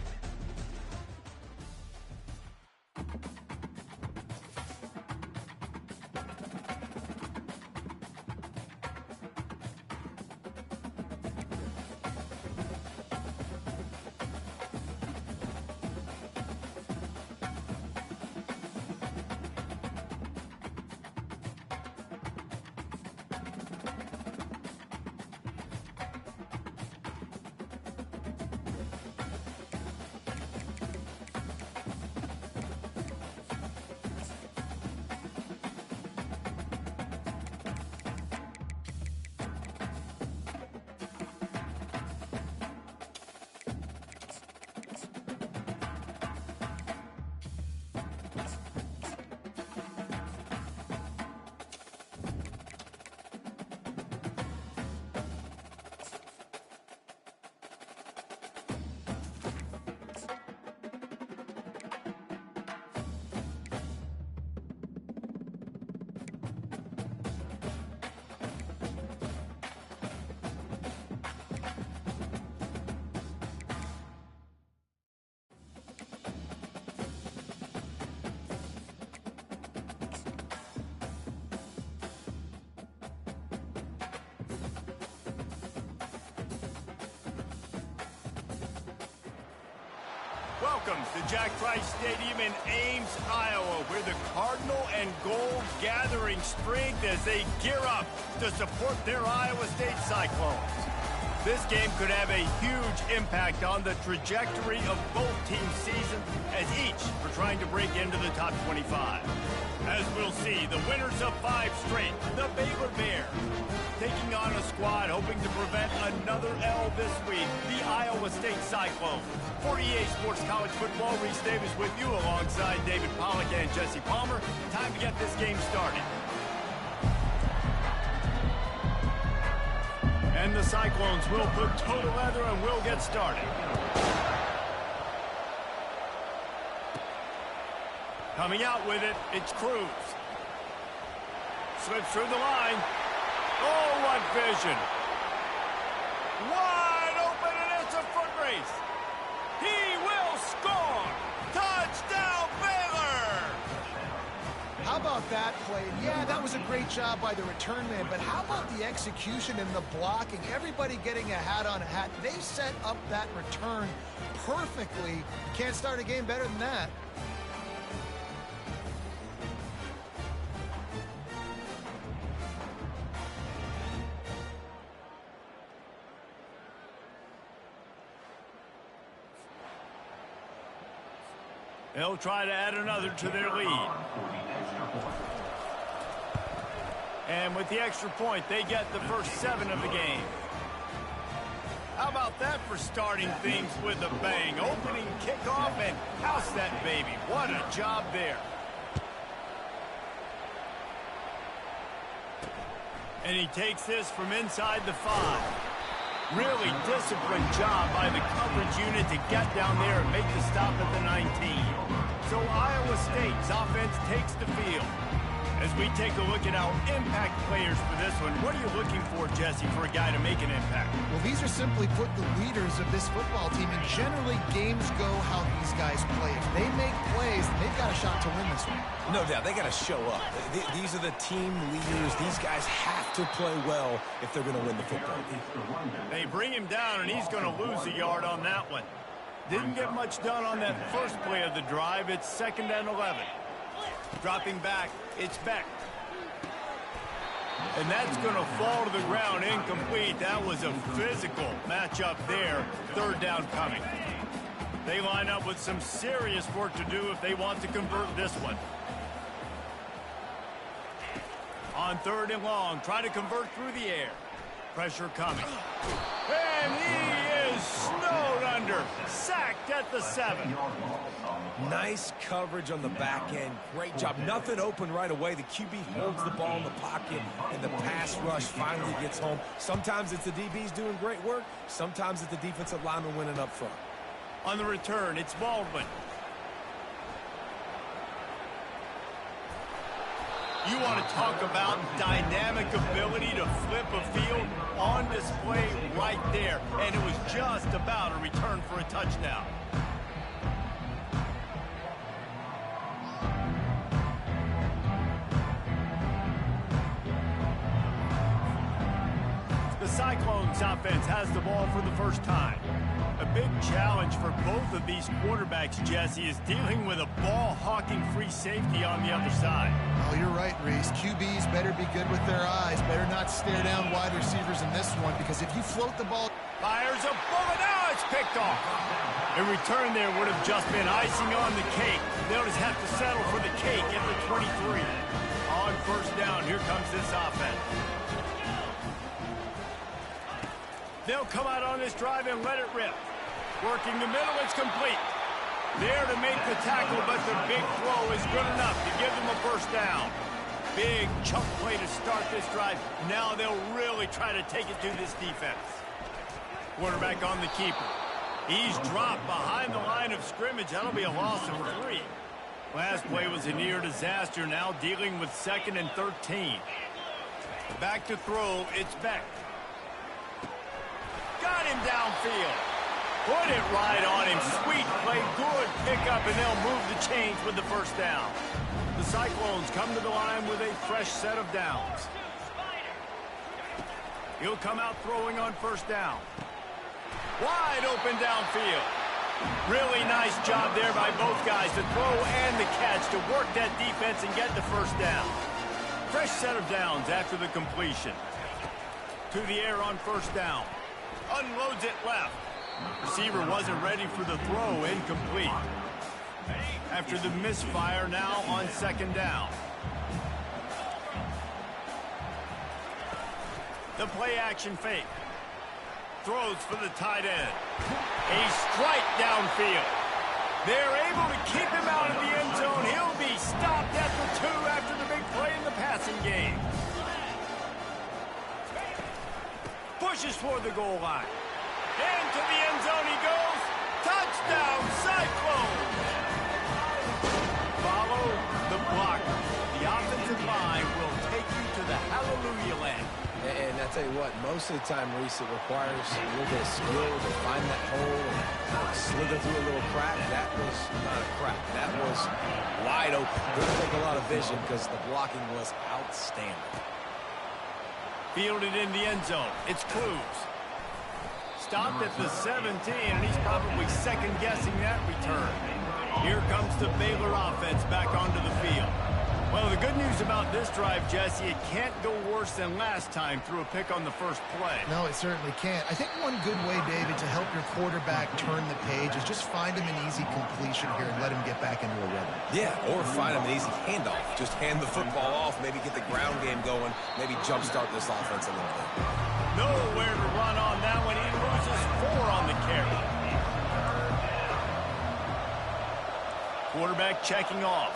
Welcome to Jack Trice Stadium in Ames, Iowa, where the Cardinal and Gold gathering strength as they gear up to support their Iowa State Cyclones. This game could have a huge impact on the trajectory of both teams' seasons, as each are trying to break into the top 25. As we'll see, the winners of 5 straight, the Baylor Bears, taking on a squad hoping to prevent another L this week, the Iowa State Cyclones. For EA Sports College Football, Reese Davis with you alongside David Pollack and Jesse Palmer. Time to get this game started. And the Cyclones will put toe to leather and will get started. Coming out with it, it's Cruz. Slips through the line. Oh, what vision. Wide open, and it's a foot race. He will score! Touchdown, Baylor! How about that play? Yeah, that was a great job by the return man, but how about the execution and the blocking? Everybody getting a hat on a hat. They set up that return perfectly. Can't start a game better than that. They'll try to add another to their lead. And with the extra point, they get the first 7 of the game. How about that for starting things with a bang? Opening kickoff and house that baby. What a job there. And he takes this from inside the 5. Really disciplined job by the coverage unit to get down there and make the stop at the 19. So Iowa State's offense takes the field. As we take a look at our impact players for this one, what are you looking for, Jesse, for a guy to make an impact? Well, these are simply put the leaders of this football team, and generally games go how these guys play. If they make plays, they've got a shot to win this one. No doubt, they got to show up. These are the team leaders. These guys have to play well if they're going to win the football game. They bring him down, and he's going to lose a yard on that one. Didn't get much done on that first play of the drive. It's 2nd and 11. Dropping back, it's Beck. And that's going to fall to the ground incomplete. That was a physical matchup there. 3rd down coming. They line up with some serious work to do if they want to convert this one. On 3rd and long, try to convert through the air. Pressure coming. And he is snowed under. Sacked at the 7. Nice coverage on the back end. Great job. Nothing open right away. The QB holds the ball in the pocket, and the pass rush finally gets home. Sometimes it's the DBs doing great work. Sometimes it's the defensive lineman winning up front. On the return, it's Baldwin. You want to talk about dynamic ability to flip a field on display right there. And it was just about a return for a touchdown. The Cyclones offense has the ball for the first time. A big challenge for both of these quarterbacks, Jesse, is dealing with a ball-hawking free safety on the other side. Oh, you're right, Reese. QBs better be good with their eyes. Better not stare down wide receivers in this one, because if you float the ball... Fires a bullet. Now it's picked off. In return, there would have just been icing on the cake. They'll just have to settle for the cake at the 23. On 1st down, here comes this offense. They'll come out on this drive and let it rip. Working the middle, it's complete. There to make the tackle, but the big throw is good enough to give them a 1st down. Big chunk play to start this drive. Now they'll really try to take it to this defense. Quarterback on the keeper. He's dropped behind the line of scrimmage. That'll be a loss of 3. Last play was a near disaster. Now dealing with 2nd and 13. Back to throw, it's Beck. Got him downfield. Put it right on him. Sweet play, good pickup, and they'll move the chains with the 1st down. The Cyclones come to the line with a fresh set of downs. He'll come out throwing on 1st down. Wide open downfield. Really nice job there by both guys to throw and the catch to work that defense and get the 1st down. Fresh set of downs after the completion. To the air on 1st down. Unloads it left. Receiver wasn't ready for the throw, incomplete. After the misfire, now on 2nd down. The play action fake. Throws for the tight end. A strike downfield. They're able to keep him out of the end zone. He'll be stopped at the 2 after the big play in the passing game. Pushes toward the goal line. Into the end zone he goes. Touchdown, Cyclones! Follow the blocker. The offensive line will take you to the hallelujah land. And I tell you what, most of the time, Reese, it requires a little bit of skill to find that hole and slither through a little crack. That was not a crack. That was wide open. Didn't take a lot of vision because the blocking was outstanding. Fielded in the end zone. It's Cruz. Stopped at the 17, and he's probably second-guessing that return. Here comes the Baylor offense back onto the field. Well, the good news about this drive, Jesse, it can't go worse than last time through a pick on the first play. No, it certainly can't. I think one good way, David, to help your quarterback turn the page is just find him an easy completion here and let him get back into a rhythm. Yeah, or find him an easy handoff. Just hand the football off, maybe get the ground game going, maybe jumpstart this offense a little bit. Nowhere to run on that one. He loses 4 on the carry. Quarterback checking off.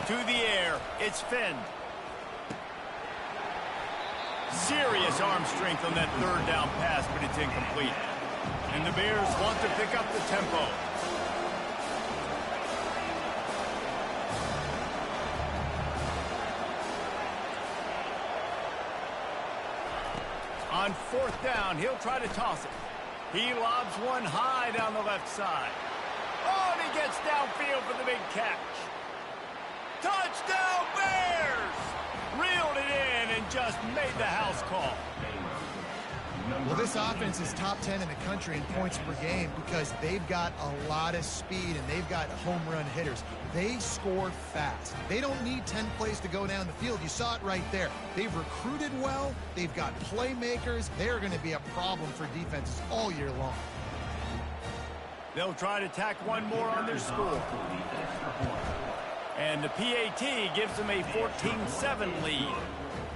To the air, it's Finn. Serious arm strength on that 3rd down pass, but it's incomplete. And the Bears want to pick up the tempo. On fourth down, he'll try to toss it. He lobs one high down the left side. Oh, and he gets downfield for the big catch. Touchdown, Bears! Reeled it in and just made the house call. Well, this offense is top 10 in the country in points per game because they've got a lot of speed and they've got home run hitters. They score fast. They don't need 10 plays to go down the field. You saw it right there. They've recruited well. They've got playmakers. They're going to be a problem for defenses all year long. They'll try to tack one more on their score. And the PAT gives them a 14-7 lead.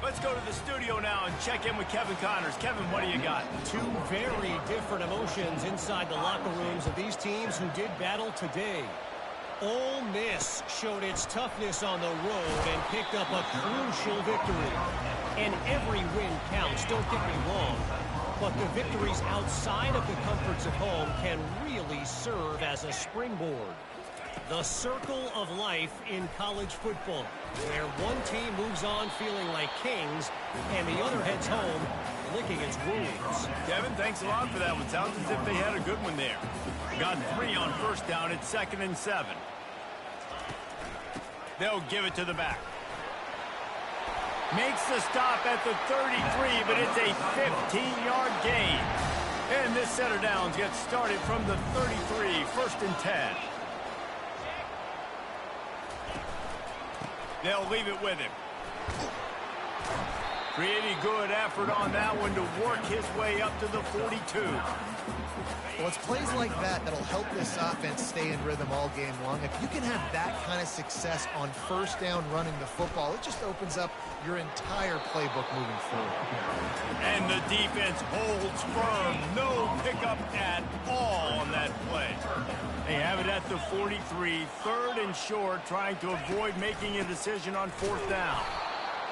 Let's go to the studio now and check in with Kevin Connors. Kevin, what do you got? Two very different emotions inside the locker rooms of these teams who did battle today. Ole Miss showed its toughness on the road and picked up a crucial victory. And every win counts, don't get me wrong. But the victories outside of the comforts of home can really serve as a springboard. The circle of life in college football, where one team moves on feeling like kings and the other heads home licking its wounds. Kevin, thanks a lot for that one. Sounds as if they had a good one there. Got 3 on first down at 2nd and 7. They'll give it to the back. Makes the stop at the 33, but it's a 15-yard gain. And this set of downs gets started from the 33, 1st and 10. They'll leave it with him. Pretty good effort on that one to work his way up to the 42. Well, it's plays like that that'll help this offense stay in rhythm all game long. If you can have that kind of success on first down running the football, it just opens up your entire playbook moving forward. And the defense holds firm. No pickup at all on that play. They have it at the 43, 3rd and short, trying to avoid making a decision on 4th down.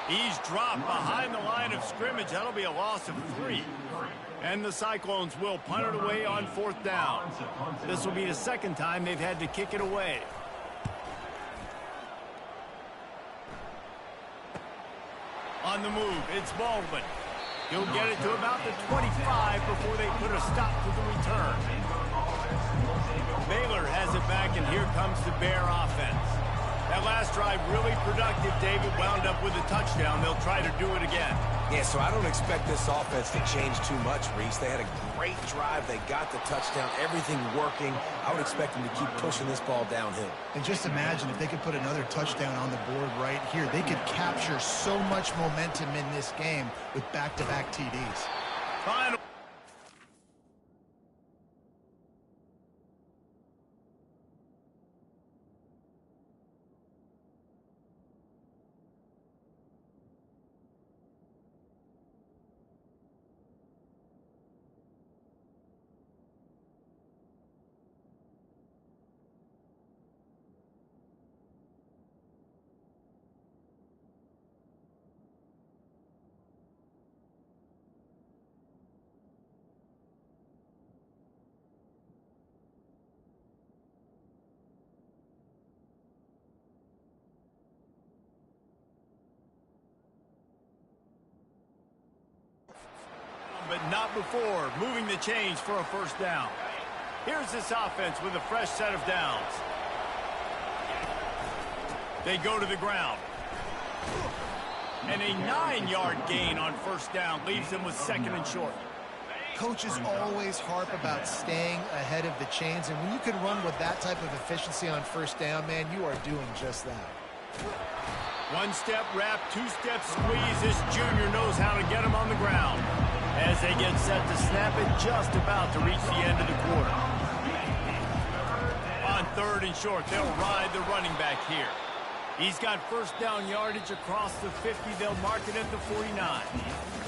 He's dropped behind the line of scrimmage. That'll be a loss of 3. And the Cyclones will punt it away on 4th down. This will be the second time they've had to kick it away. On the move, it's Baldwin. He'll get it to about the 25 before they put a stop to the return. Baylor has it back, and here comes the Bear offense. That last drive really productive. David wound up with a touchdown. They'll try to do it again. Yeah, so I don't expect this offense to change too much, Reese. They had a great drive. They got the touchdown. Everything working. I would expect them to keep pushing this ball downhill. And just imagine if they could put another touchdown on the board right here. They could capture so much momentum in this game with back-to-back TDs. Final. But not before moving the chains for a first down. Here's this offense with a fresh set of downs. They go to the ground. And a 9-yard gain on first down leaves them with 2nd and short. Coaches always harp about staying ahead of the chains, and when you can run with that type of efficiency on first down, man, you are doing just that. One-step wrap, two-step squeeze. This junior knows how to get him on the ground. As they get set to snap it, just about to reach the end of the quarter. On 3rd and short, they'll ride the running back here. He's got first down yardage across the 50. They'll mark it at the 49.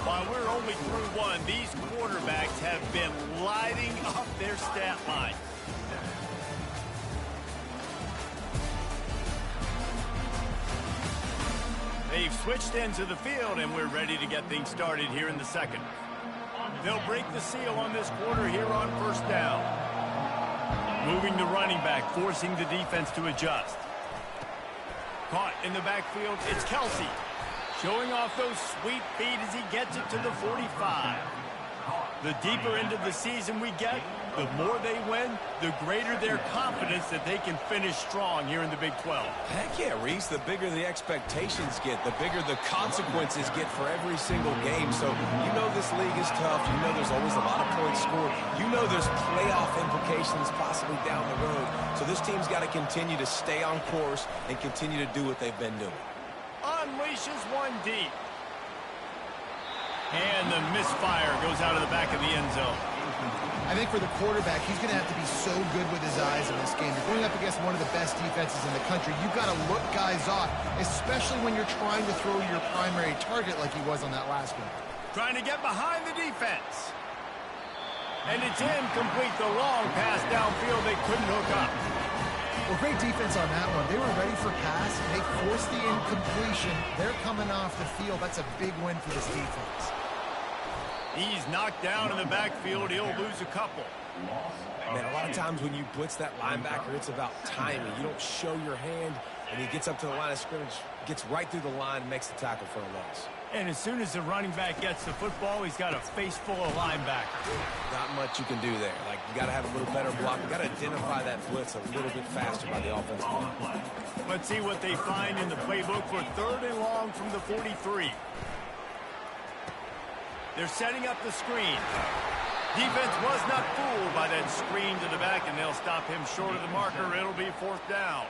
While we're only through one, these quarterbacks have been lighting up their stat line. They've switched ends of the field, and we're ready to get things started here in the second. They'll break the seal on this quarter here on first down. Moving the running back, forcing the defense to adjust. Caught in the backfield, it's Kelsey. Showing off those sweet feet as he gets it to the 45. The deeper into the season we get, the more they win, the greater their confidence that they can finish strong here in the Big 12. Heck yeah, Reese. The bigger the expectations get, the bigger the consequences get for every single game. So you know this league is tough. You know there's always a lot of points scored. You know there's playoff implications possibly down the road. So this team's got to continue to stay on course and continue to do what they've been doing. Unleashes one deep. And the misfire goes out of the back of the end zone. I think for the quarterback, he's going to have to be so good with his eyes in this game. You're going up against one of the best defenses in the country. You've got to look guys off, especially when you're trying to throw your primary target like he was on that last one. Trying to get behind the defense. And it's incomplete. The long pass downfield, they couldn't hook up. Well, great defense on that one. They were ready for pass. They forced the incompletion. They're coming off the field. That's a big win for this defense. He's knocked down in the backfield. He'll lose a couple. Man, a lot of times when you blitz that linebacker, it's about timing. You don't show your hand, and he gets up to the line of scrimmage, gets right through the line, and makes the tackle for a loss. And as soon as the running back gets the football, he's got a face full of linebackers. Not much you can do there. Like, you got to have a little better block. You got to identify that blitz a little bit faster by the offensive line. Let's see what they find in the playbook for 3rd and long from the 43. They're setting up the screen. Defense was not fooled by that screen to the back, and they'll stop him short of the marker. It'll be 4th down.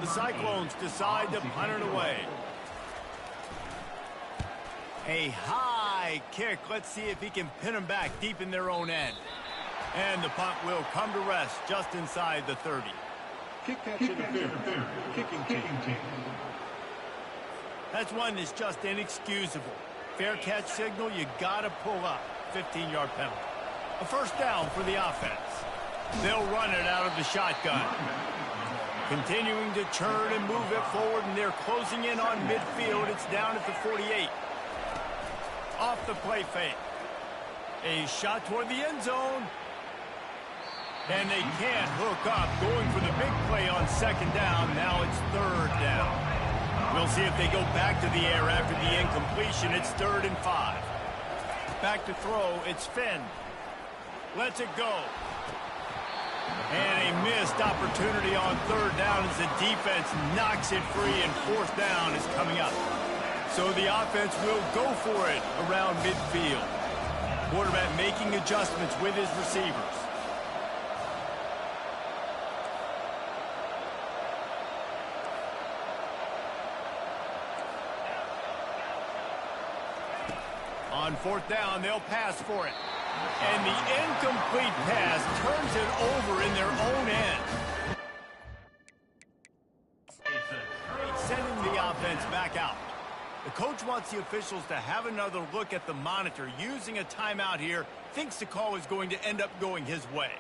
The Cyclones decide to punt it away. A high kick. Let's see if he can pin them back deep in their own end. And the punt will come to rest just inside the 30. Kick catch interference. Kicking team. That's one that's just inexcusable. Fair catch signal, you got to pull up. 15-yard penalty. A 1st down for the offense. They'll run it out of the shotgun. Continuing to turn and move it forward, and they're closing in on midfield. It's down at the 48. Off the play fake. A shot toward the end zone. And they can't hook up. Going for the big play on 2nd down. Now it's 3rd down. We'll see if they go back to the air after the incompletion. It's 3rd and 5. Back to throw. It's Finn. Lets it go. And a missed opportunity on 3rd down as the defense knocks it free, and 4th down is coming up. So the offense will go for it around midfield. Quarterback making adjustments with his receivers. On 4th down, they'll pass for it. And the incomplete pass turns it over in their own end. Sending the offense back out. The coach wants the officials to have another look at the monitor. Using a timeout here, thinks the call is going to end up going his way.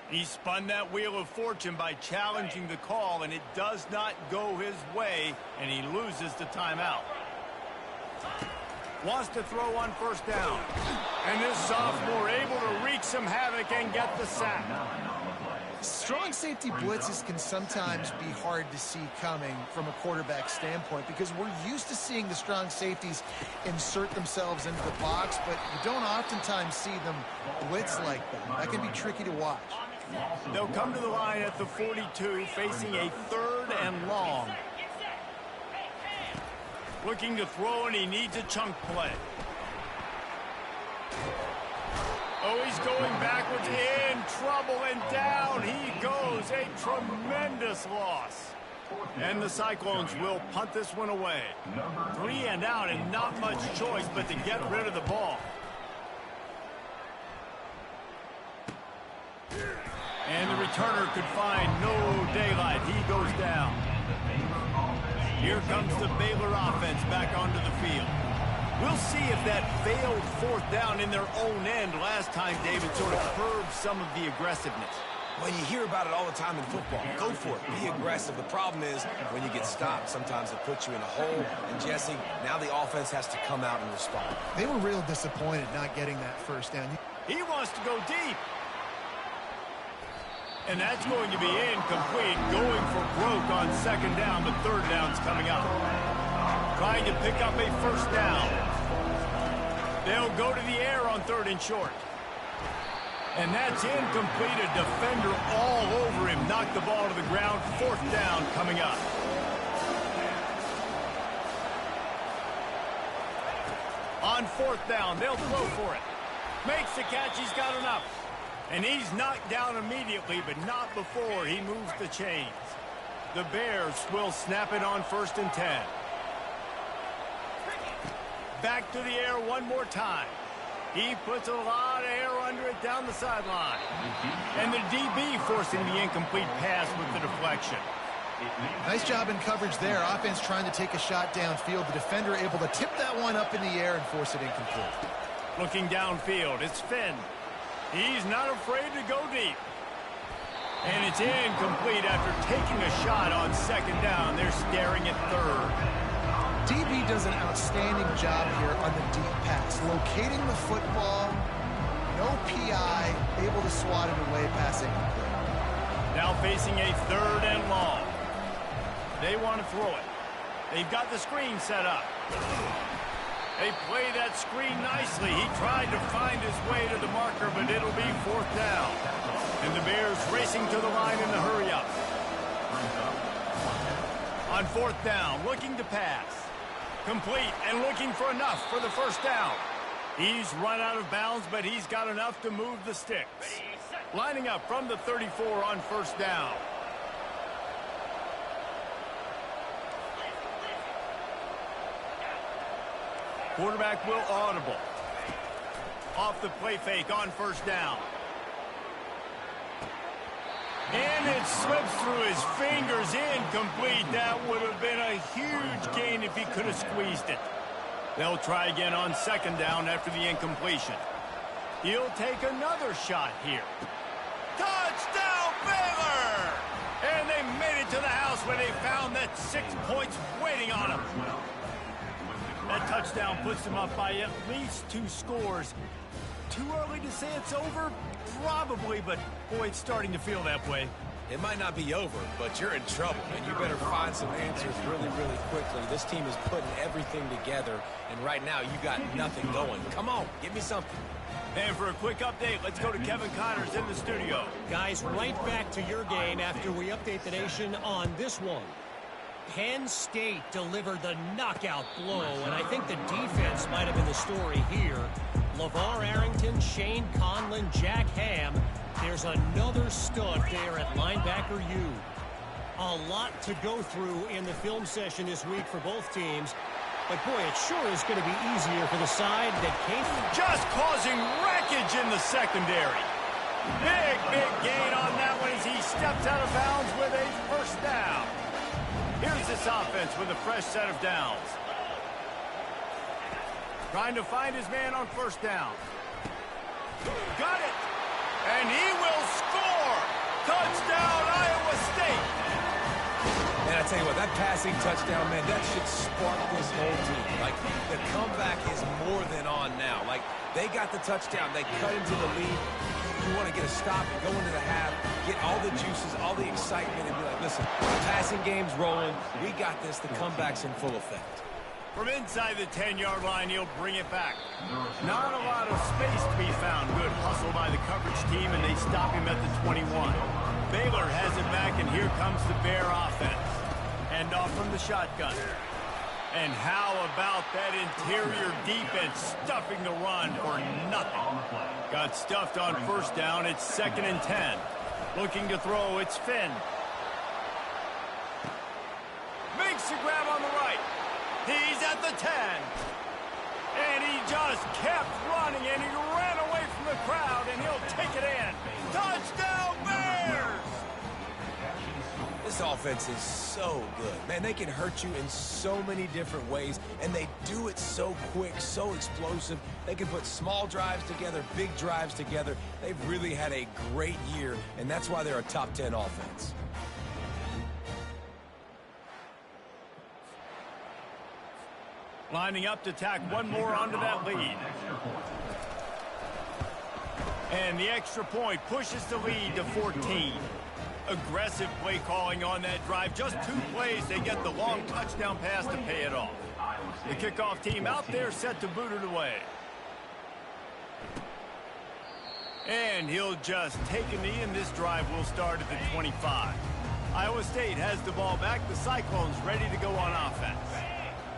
He spun that wheel of fortune by challenging the call, and it does not go his way, and he loses the timeout. Wants to throw on 1st down. And this sophomore able to wreak some havoc and get the sack. Strong safety blitzes can sometimes be hard to see coming from a quarterback standpoint because we're used to seeing the strong safeties insert themselves into the box, but you don't oftentimes see them blitz like that. That can be tricky to watch. They'll come to the line at the 42, facing a 3rd and long. Looking to throw, and he needs a chunk play. Oh, he's going backwards, in trouble, and down he goes. A tremendous loss. And the Cyclones will punt this one away. 3 and out, and not much choice but to get rid of the ball. And the returner could find no daylight. He goes down. Here comes the Baylor offense back onto the field. We'll see if that failed 4th down in their own end last time, David, sort of curbed some of the aggressiveness. When you hear about it all the time in football, go for it. Be aggressive. The problem is when you get stopped, sometimes it puts you in a hole. And, Jesse, now the offense has to come out and respond. They were real disappointed not getting that 1st down. He wants to go deep. And that's going to be incomplete, going for broke on second down, but third down's coming up. Trying to pick up a first down. They'll go to the air on third and short. And that's incomplete. A defender all over him. Knocked the ball to the ground. Fourth down coming up. On fourth down, they'll throw for it. Makes the catch. He's got enough. And he's knocked down immediately, but not before he moves the chains. The Bears will snap it on 1st and 10. Back to the air one more time. He puts a lot of air under it down the sideline. And the DB forcing the incomplete pass with the deflection. Nice job in coverage there. Offense trying to take a shot downfield. The defender able to tip that one up in the air and force it incomplete. Looking downfield, it's Finn. He's not afraid to go deep. And it's incomplete after taking a shot on second down. They're staring at third. DB does an outstanding job here on the deep pass. Locating the football, no PI, able to swat it away, passing. Now facing a third and long. They want to throw it. They've got the screen set up. They play that screen nicely. He tried to find his way to the marker, but it'll be fourth down. And the Bears racing to the line in the hurry up. On fourth down, looking to pass. Complete and looking for enough for the first down. He's run out of bounds, but he's got enough to move the sticks. Lining up from the 34 on first down. Quarterback will audible. Off the play fake on first down. And it slips through his fingers, incomplete. That would have been a huge gain if he could have squeezed it. They'll try again on second down after the incompletion. He'll take another shot here. Touchdown, Baylor! And they made it to the house where they found that 6 points waiting on them. That touchdown puts them up by at least 2 scores. Too early to say it's over? Probably, but boy, it's starting to feel that way. It might not be over, but you're in trouble, and you better find some answers really, really quickly. This team is putting everything together, and right now you got nothing going. Come on, give me something. And for a quick update, let's go to Kevin Connors in the studio. Guys, right back to your game after we update the nation on this one. Penn State delivered the knockout blow, and I think the defense might have been the story here. LeVar Arrington, Shane Conlon, Jack Ham. There's another stud there at linebacker U. A lot to go through in the film session this week for both teams. But, boy, it sure is going to be easier for the side that came. Just causing wreckage in the secondary. Big gain on that one as he steps out of bounds with a first down. Here's this offense with a fresh set of downs. Trying to find his man on first down. Got it. And he will score. Touchdown, Iowa State. Man, I tell you what, that passing touchdown, man, that should spark this whole team. Like, the comeback is more than on now. Like, they got the touchdown. They cut into the lead. You want to get a stop and go into the half, get all the juices, all the excitement, and be like, listen, the passing game's rolling. We got this. The comeback's in full effect. From inside the 10-yard line, he'll bring it back. Not a lot of space to be found. Good hustle by the coverage team, and they stop him at the 21. Baylor has it back, and here comes the Bear offense. Hand off from the shotgun. And how about that interior defense stuffing the run for nothing? Got stuffed on first down. It's 2nd and 10. Looking to throw, it's Finn. Makes the grab on the right. He's at the 10. And he just kept running, and he ran away from the crowd, and he'll take it in. Touchdown, Bears! This offense is so good. Man, they can hurt you in so many different ways, and they do it so quick, so explosive. They can put small drives together, big drives together. They've really had a great year, and that's why they're a top 10 offense. Lining up to tack one more onto that lead. And the extra point pushes the lead to 14. Aggressive play calling on that drive. Just 2 plays, they get the long touchdown pass to pay it off. The kickoff team out there set to boot it away. And he'll just take a knee, and this drive will start at the 25. Iowa State has the ball back. The Cyclones ready to go on offense.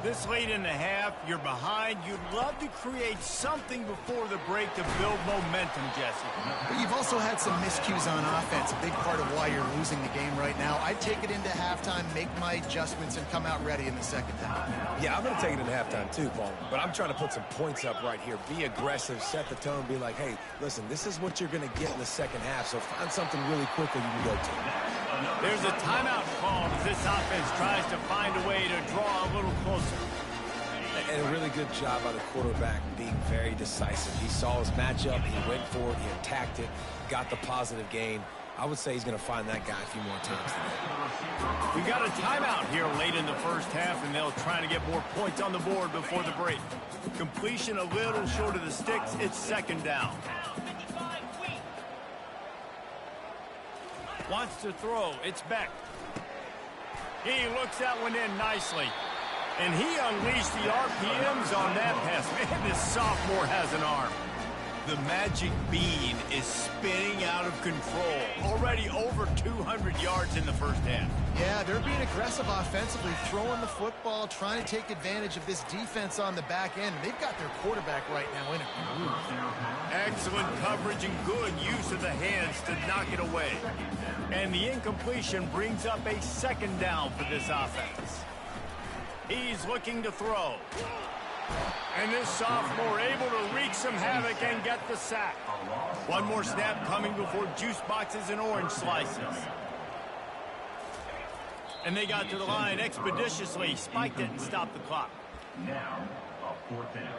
This late in the half, you're behind. You'd love to create something before the break to build momentum, Jesse. But you've also had some miscues on offense, a big part of why you're losing the game right now. I'd take it into halftime, make my adjustments, and come out ready in the second half. Yeah, I'm going to take it into halftime too, Paul. But I'm trying to put some points up right here. Be aggressive, set the tone, be like, hey, listen, this is what you're going to get in the second half, so find something really quickly you can go to. There's a timeout called as this offense tries to find a way to draw a little closer. And a really good job by the quarterback being very decisive. He saw his matchup, he went for it, he attacked it, got the positive gain. I would say he's going to find that guy a few more times today. We got a timeout here late in the first half, and they'll try to get more points on the board before the break. Completion a little short of the sticks. It's second down. Wants to throw. It's Beck. He looks that one in nicely. And he unleashed the RPMs on that pass. Man, this sophomore has an arm. The magic bean is spinning out of control. Already over 200 yards in the first half. Yeah, they're being aggressive offensively, throwing the football, trying to take advantage of this defense on the back end. And they've got their quarterback right now in a groove. Excellent coverage and good use of the hands to knock it away. And the incompletion brings up a second down for this offense. He's looking to throw. And this sophomore able to wreak some havoc and get the sack. One more snap coming before juice boxes and orange slices. And they got to the line expeditiously, spiked it and stopped the clock. Now, a 4th down.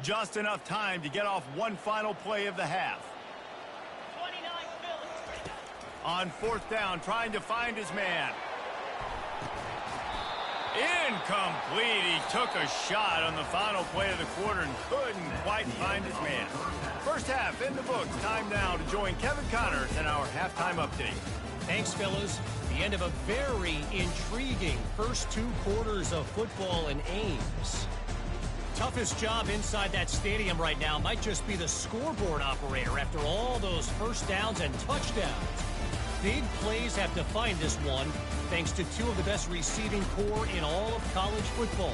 Just enough time to get off one final play of the half. On 4th down, trying to find his man. Incomplete. He took a shot on the final play of the quarter and couldn't quite find his man. First half in the books. Time now to join Kevin Connors in our halftime update. Thanks, fellas. The end of a very intriguing first 2 quarters of football in Ames. Toughest job inside that stadium right now might just be the scoreboard operator after all those first downs and touchdowns. Big plays have defined this one, thanks to 2 of the best receiving core in all of college football.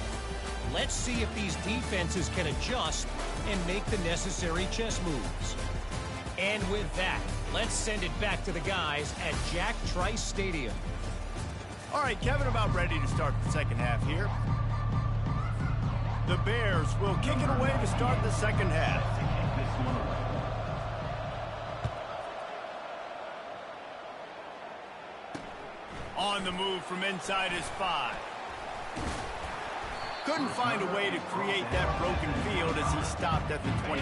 Let's see if these defenses can adjust and make the necessary chess moves. And with that, let's send it back to the guys at Jack Trice Stadium. All right, Kevin, about ready to start the second half here. The Bears will kick it away to start the second half. On the move from inside his 5. Couldn't find a way to create that broken field as he stopped at the 25.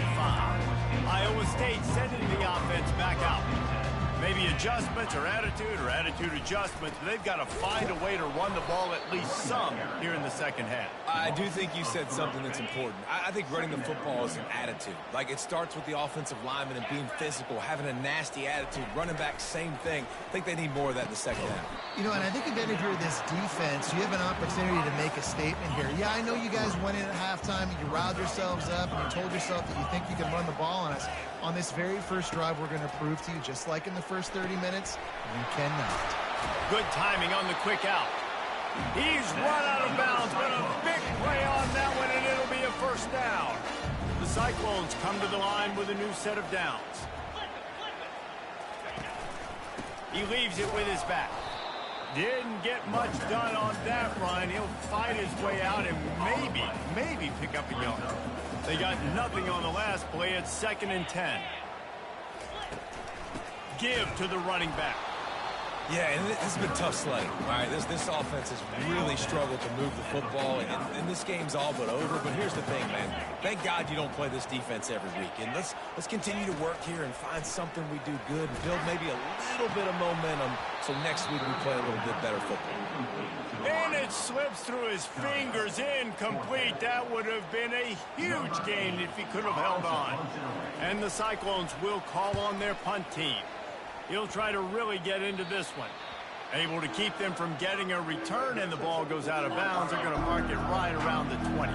Iowa State sending the offense back out. Maybe adjustments or attitude adjustments, but they've got to find a way to run the ball at least some here in the second half. I do think you said something that's important. I think running the football is an attitude. Like, it starts with the offensive lineman and being physical, having a nasty attitude. Running back, same thing. I think they need more of that in the second half. You know, and I think again, if you're this defense, you have an opportunity to make a statement here. Yeah, I know you guys went in at halftime, you riled yourselves up, and you told yourself that you think you can run the ball on us. On this very first drive, we're going to prove to you, just like in the first 30 minutes, you cannot. Good timing on the quick out. He's run out of bounds, but a big play on that one, and it'll be a first down. The Cyclones come to the line with a new set of downs. He leaves it with his back. Didn't get much done on that run. He'll fight his way out and maybe pick up a yard. They got nothing on the last play. It's 2nd and 10. Give to the running back. Yeah, and this has been tough sledding. All right, this offense has really struggled to move the football, and this game's all but over. But here's the thing, man. Thank God you don't play this defense every week. And let's continue to work here and find something we do good and build maybe a little bit of momentum so next week we play a little bit better football. And it slips through his fingers, incomplete. That would have been a huge gain if he could have held on. And the Cyclones will call on their punt team. He'll try to really get into this one. Able to keep them from getting a return, and the ball goes out of bounds. They're going to mark it right around the 20.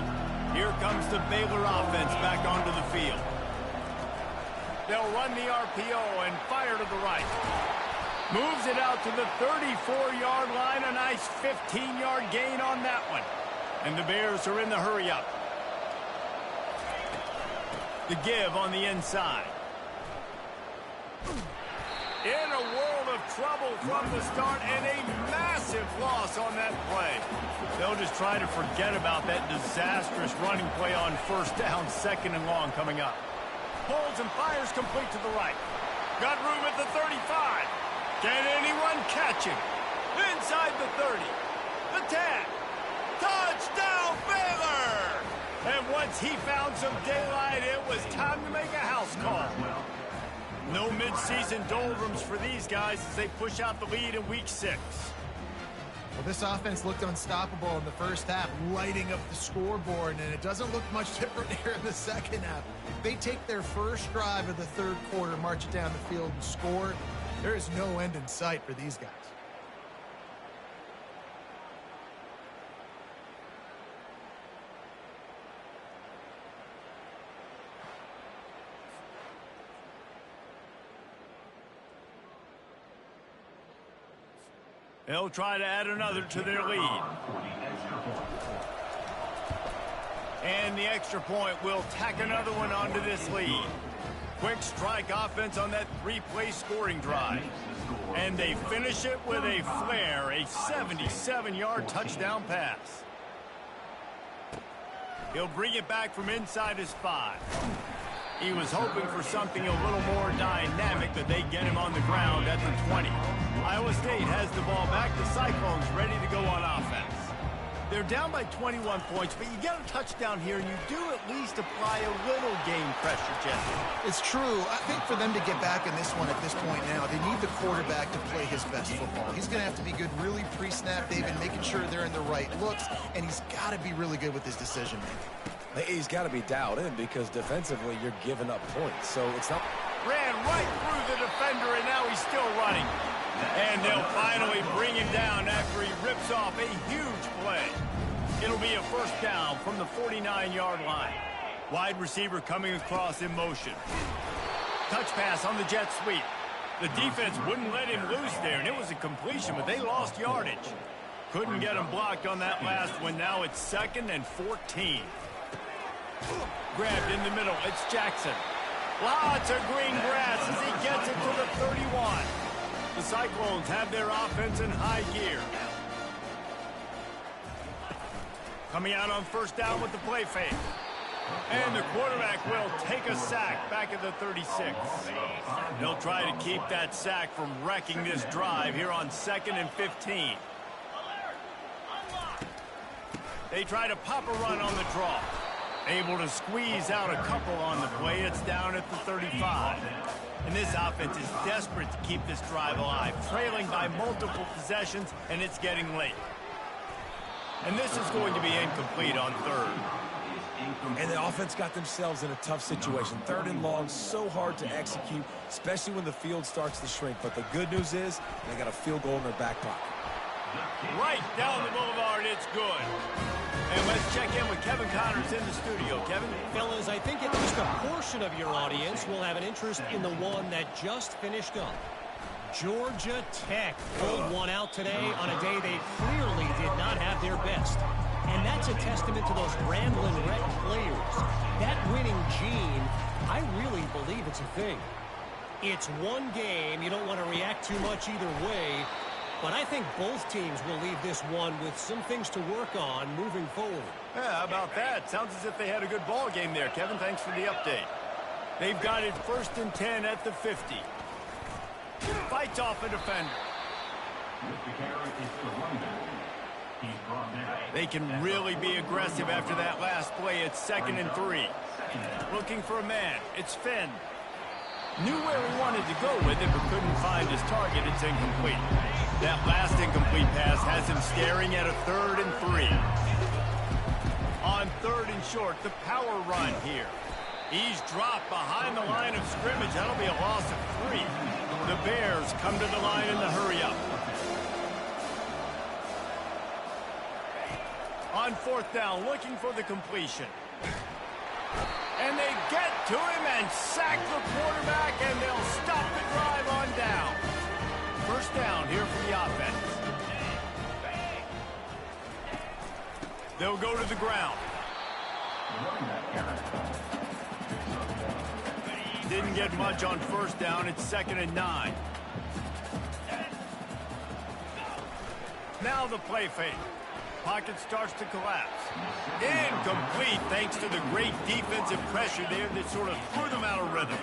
Here comes the Baylor offense back onto the field. They'll run the RPO and fire to the right. Moves it out to the 34-yard line. A nice 15-yard gain on that one. And the Bears are in the hurry-up. The give on the inside. In a world of trouble from the start, and a massive loss on that play. They'll just try to forget about that disastrous running play on first down, 2nd and long coming up. Pulls and fires complete to the right. Got room at the 35. Can anyone catch him? Inside the 30. The 10. Touchdown, Baylor! And once he found some daylight, it was time to make a house call. No midseason doldrums for these guys as they push out the lead in week 6. Well, this offense looked unstoppable in the first half, lighting up the scoreboard, and it doesn't look much different here in the second half. They take their first drive of the third quarter, march it down the field, and score. There is no end in sight for these guys. They'll try to add another to their lead. And the extra point will tack another one onto this lead. Quick strike offense on that 3-play scoring drive. And they finish it with a flare, a 77-yard touchdown pass. He'll bring it back from inside his 5. He was hoping for something a little more dynamic, but they get him on the ground at the 20. Iowa State has the ball back. The Cyclones ready to go on offense. They're down by 21 points, but you get a touchdown here, and you do at least apply a little game pressure, Jesse. It's true. I think for them to get back in this one at this point now, they need the quarterback to play his best football. He's going to have to be good really pre-snap, David, making sure they're in the right looks, and he's got to be really good with his decision-making. He's got to be dialed in because defensively you're giving up points. So it's not... Ran right through the defender, and now he's still running. And they'll finally bring him down after he rips off a huge play. It'll be a first down from the 49-yard line. Wide receiver coming across in motion. Touch pass on the jet sweep. The defense wouldn't let him loose there, and it was a completion, but they lost yardage. Couldn't get him blocked on that last one. Now it's 2nd and 14. Grabbed in the middle. It's Jackson. Lots of green grass as he gets it to the 31. The Cyclones have their offense in high gear. Coming out on first down with the play fake. And the quarterback will take a sack back at the 36. They'll try to keep that sack from wrecking this drive here on 2nd and 15. They try to pop a run on the draw. Able to squeeze out a couple on the play. It's down at the 35. And this offense is desperate to keep this drive alive, trailing by multiple possessions, and it's getting late. And this is going to be incomplete on 3rd. And the offense got themselves in a tough situation. 3rd and long, so hard to execute, especially when the field starts to shrink. But the good news is they got a field goal in their back pocket. Right down the boulevard, it's good. And let's check in with Kevin Connors in the studio. Kevin? Fellas, I think at least a portion of your audience will have an interest in the one that just finished up. Georgia Tech pulled one out today on a day they clearly did not have their best. And that's a testament to those Ramblin' Red players. That winning gene, I really believe it's a thing. It's one game. You don't want to react too much either way. But I think both teams will leave this one with some things to work on moving forward. Yeah, how about that? Sounds as if they had a good ball game there, Kevin. Thanks for the update. They've got it 1st and 10 at the 50. Fights off a defender. They can really be aggressive after that last play. It's 2nd and 3. Looking for a man. It's Finn. Knew where he wanted to go with it, but couldn't find his target. It's incomplete. That last incomplete pass has him staring at a 3rd and 3. On 3rd and short, the power run here. He's dropped behind the line of scrimmage. That'll be a loss of 3. The Bears come to the line in the hurry-up. On 4th down, looking for the completion. And they get to him and sack the quarterback, and they'll stop the drive on down. 1st down here for the offense. They'll go to the ground. Didn't get much on 1st down. It's 2nd and 9. Now the play fake. Pocket starts to collapse. Incomplete thanks to the great defensive pressure there that sort of threw them out of rhythm.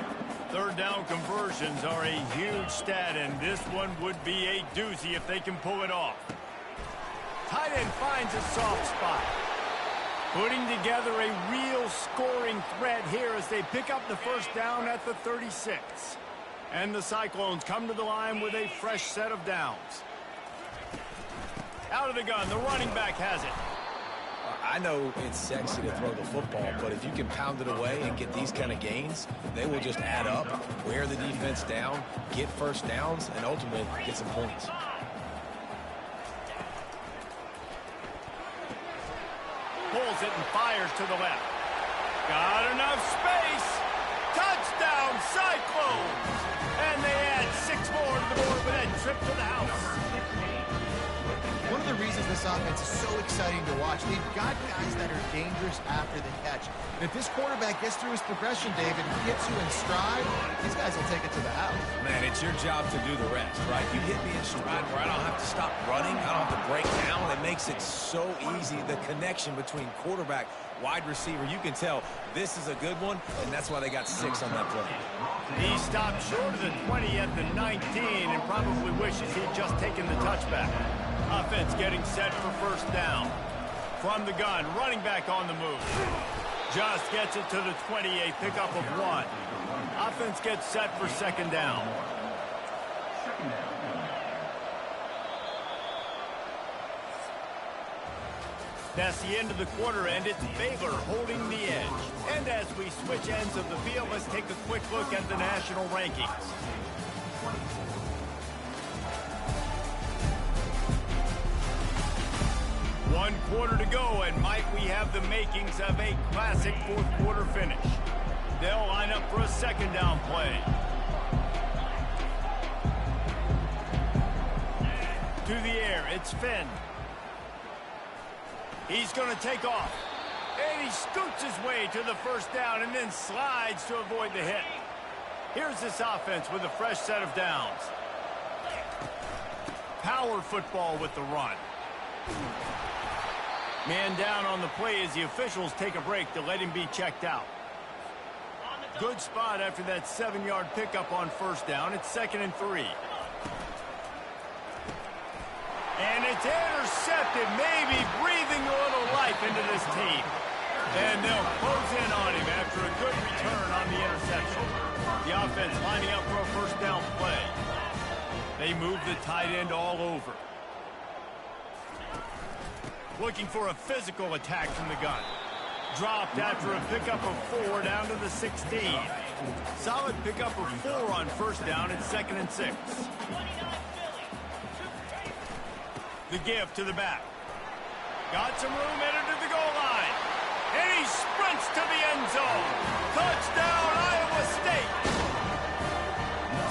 3rd down conversions are a huge stat, and this one would be a doozy if they can pull it off. Tight end finds a soft spot. Putting together a real scoring threat here as they pick up the 1st down at the 36. And the Cyclones come to the line with a fresh set of downs. Out of the gun, the running back has it. I know it's sexy to throw the football, but if you can pound it away and get these kind of gains, they will just add up, wear the defense down, get 1st downs, and ultimately get some points. Pulls it and fires to the left. Got enough space. Touchdown, Cyclones! And they add 6 more to the board with that trip to the house. One of the reasons this offense is so exciting to watch, they've got guys that are dangerous after the catch. And if this quarterback gets through his progression, David, and gets you in stride, these guys will take it to the house. Man, it's your job to do the rest, right? You hit me in stride where I don't have to stop running. I don't have to break down. It makes it so easy, the connection between quarterback, wide receiver. You can tell this is a good one, and that's why they got 6 on that play. He stopped short of the 20 at the 19 and probably wishes he'd just taken the touchback. Offense getting set for 1st down. From the gun, running back on the move. Just gets it to the 28, pickup of 1. Offense gets set for 2nd down. That's the end of the quarter, and it's Baylor holding the edge. And as we switch ends of the field, let's take a quick look at the national rankings. One quarter to go, and might we have the makings of a classic 4th quarter finish. They'll line up for a 2nd down play. To the air, it's Finn. He's going to take off. And he scoots his way to the 1st down and then slides to avoid the hit. Here's this offense with a fresh set of downs. Power football with the run. Man down on the play as the officials take a break to let him be checked out. Good spot after that 7-yard pickup on 1st down. It's 2nd and 3. And it's intercepted, maybe breathing a little life into this team. And they'll close in on him after a good return on the interception. The offense lining up for a 1st down play. They move the tight end all over. Looking for a physical attack from the gun. Dropped after a pickup of 4 down to the 16. Solid pickup of 4 on 1st down. It's 2nd and 6. The give to the back. Got some room, entered to the goal line. And he sprints to the end zone. Touchdown, Iowa State.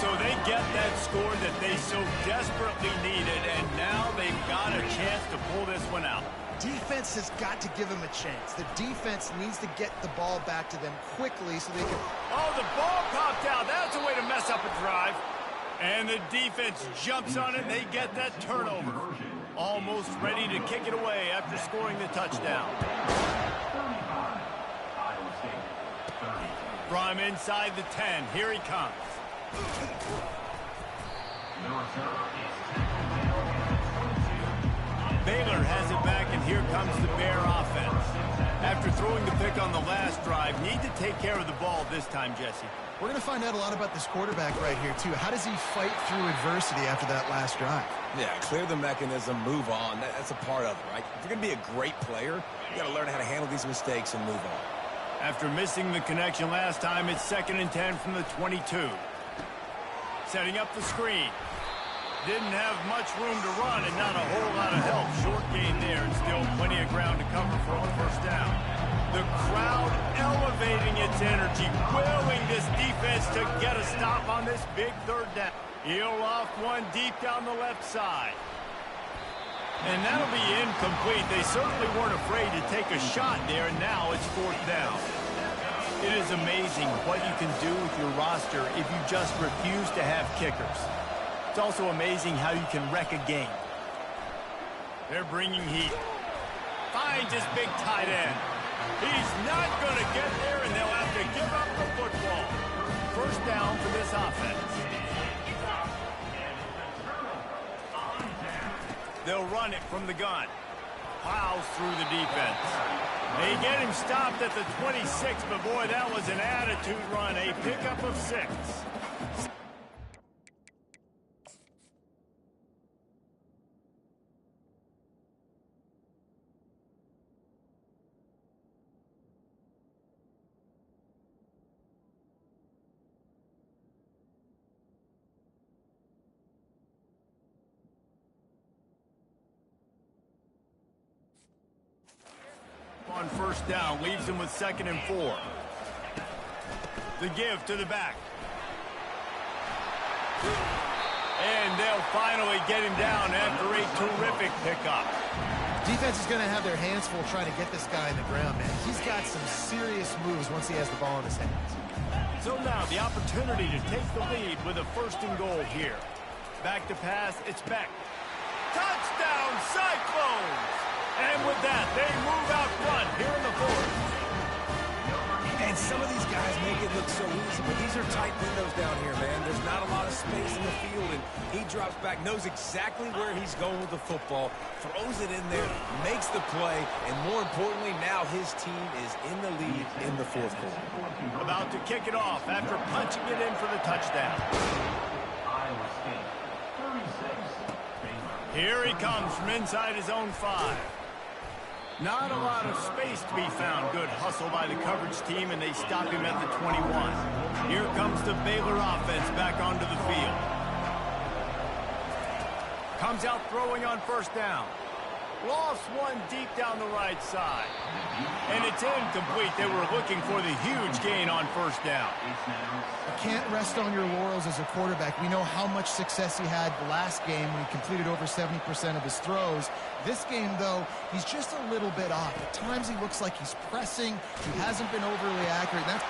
So they get that score that they so desperately needed, and now they've got a chance to pull this one out. Defense has got to give them a chance. The defense needs to get the ball back to them quickly so they can... Oh, the ball popped out. That's a way to mess up a drive. And the defense jumps on it, and they get that turnover. Almost ready to kick it away after scoring the touchdown. From inside the 10, here he comes. Baylor has it back, and here comes the Bear offense. After throwing the pick on the last drive, need to take care of the ball this time, Jesse. We're going to find out a lot about this quarterback right here, too. How does he fight through adversity after that last drive? Yeah, clear the mechanism, move on. That's a part of it, right? If you're going to be a great player, you got to learn how to handle these mistakes and move on. After missing the connection last time, it's 2nd and 10 from the 22. Setting up the screen. Didn't have much room to run and not a whole lot of help. Short gain there and still plenty of ground to cover for a first down. The crowd elevating its energy, willing this defense to get a stop on this big 3rd down. He'll off one deep down the left side. And that'll be incomplete. They certainly weren't afraid to take a shot there, and now it's 4th down. It is amazing what you can do with your roster if you just refuse to have kickers. It's also amazing how you can wreck a game. They're bringing heat. Finds his big tight end. He's not going to get there, and they'll have to give up the football. First down for this offense. They'll run it from the gun. Plows through the defense. They get him stopped at the 26, but boy, that was an attitude run. A pickup of 6. On first down, leaves him with 2nd and 4. The give to the back. And they'll finally get him down after a terrific pickup. Defense is going to have their hands full trying to get this guy in the ground, man. He's got some serious moves once he has the ball in his hands. So now the opportunity to take the lead with a 1st and goal here. Back to pass, it's Beck. Touchdown, Cyclones! And with that, they move out front here in the 4th. And some of these guys make it look so easy, but these are tight windows down here, man. There's not a lot of space in the field, and he drops back, knows exactly where he's going with the football, throws it in there, makes the play, and more importantly, now his team is in the lead in the 4th quarter. About to kick it off after punching it in for the touchdown. Here he comes from inside his own 5. Not a lot of space to be found. Good hustle by the coverage team, and they stop him at the 21. Here comes the Baylor offense back onto the field. Comes out throwing on first down. Lost one deep down the right side. And it's incomplete. They were looking for the huge gain on first down. You can't rest on your laurels as a quarterback. We know how much success he had the last game when he completed over 70% of his throws. This game, though, he's just a little bit off. At times he looks like he's pressing. He hasn't been overly accurate. That's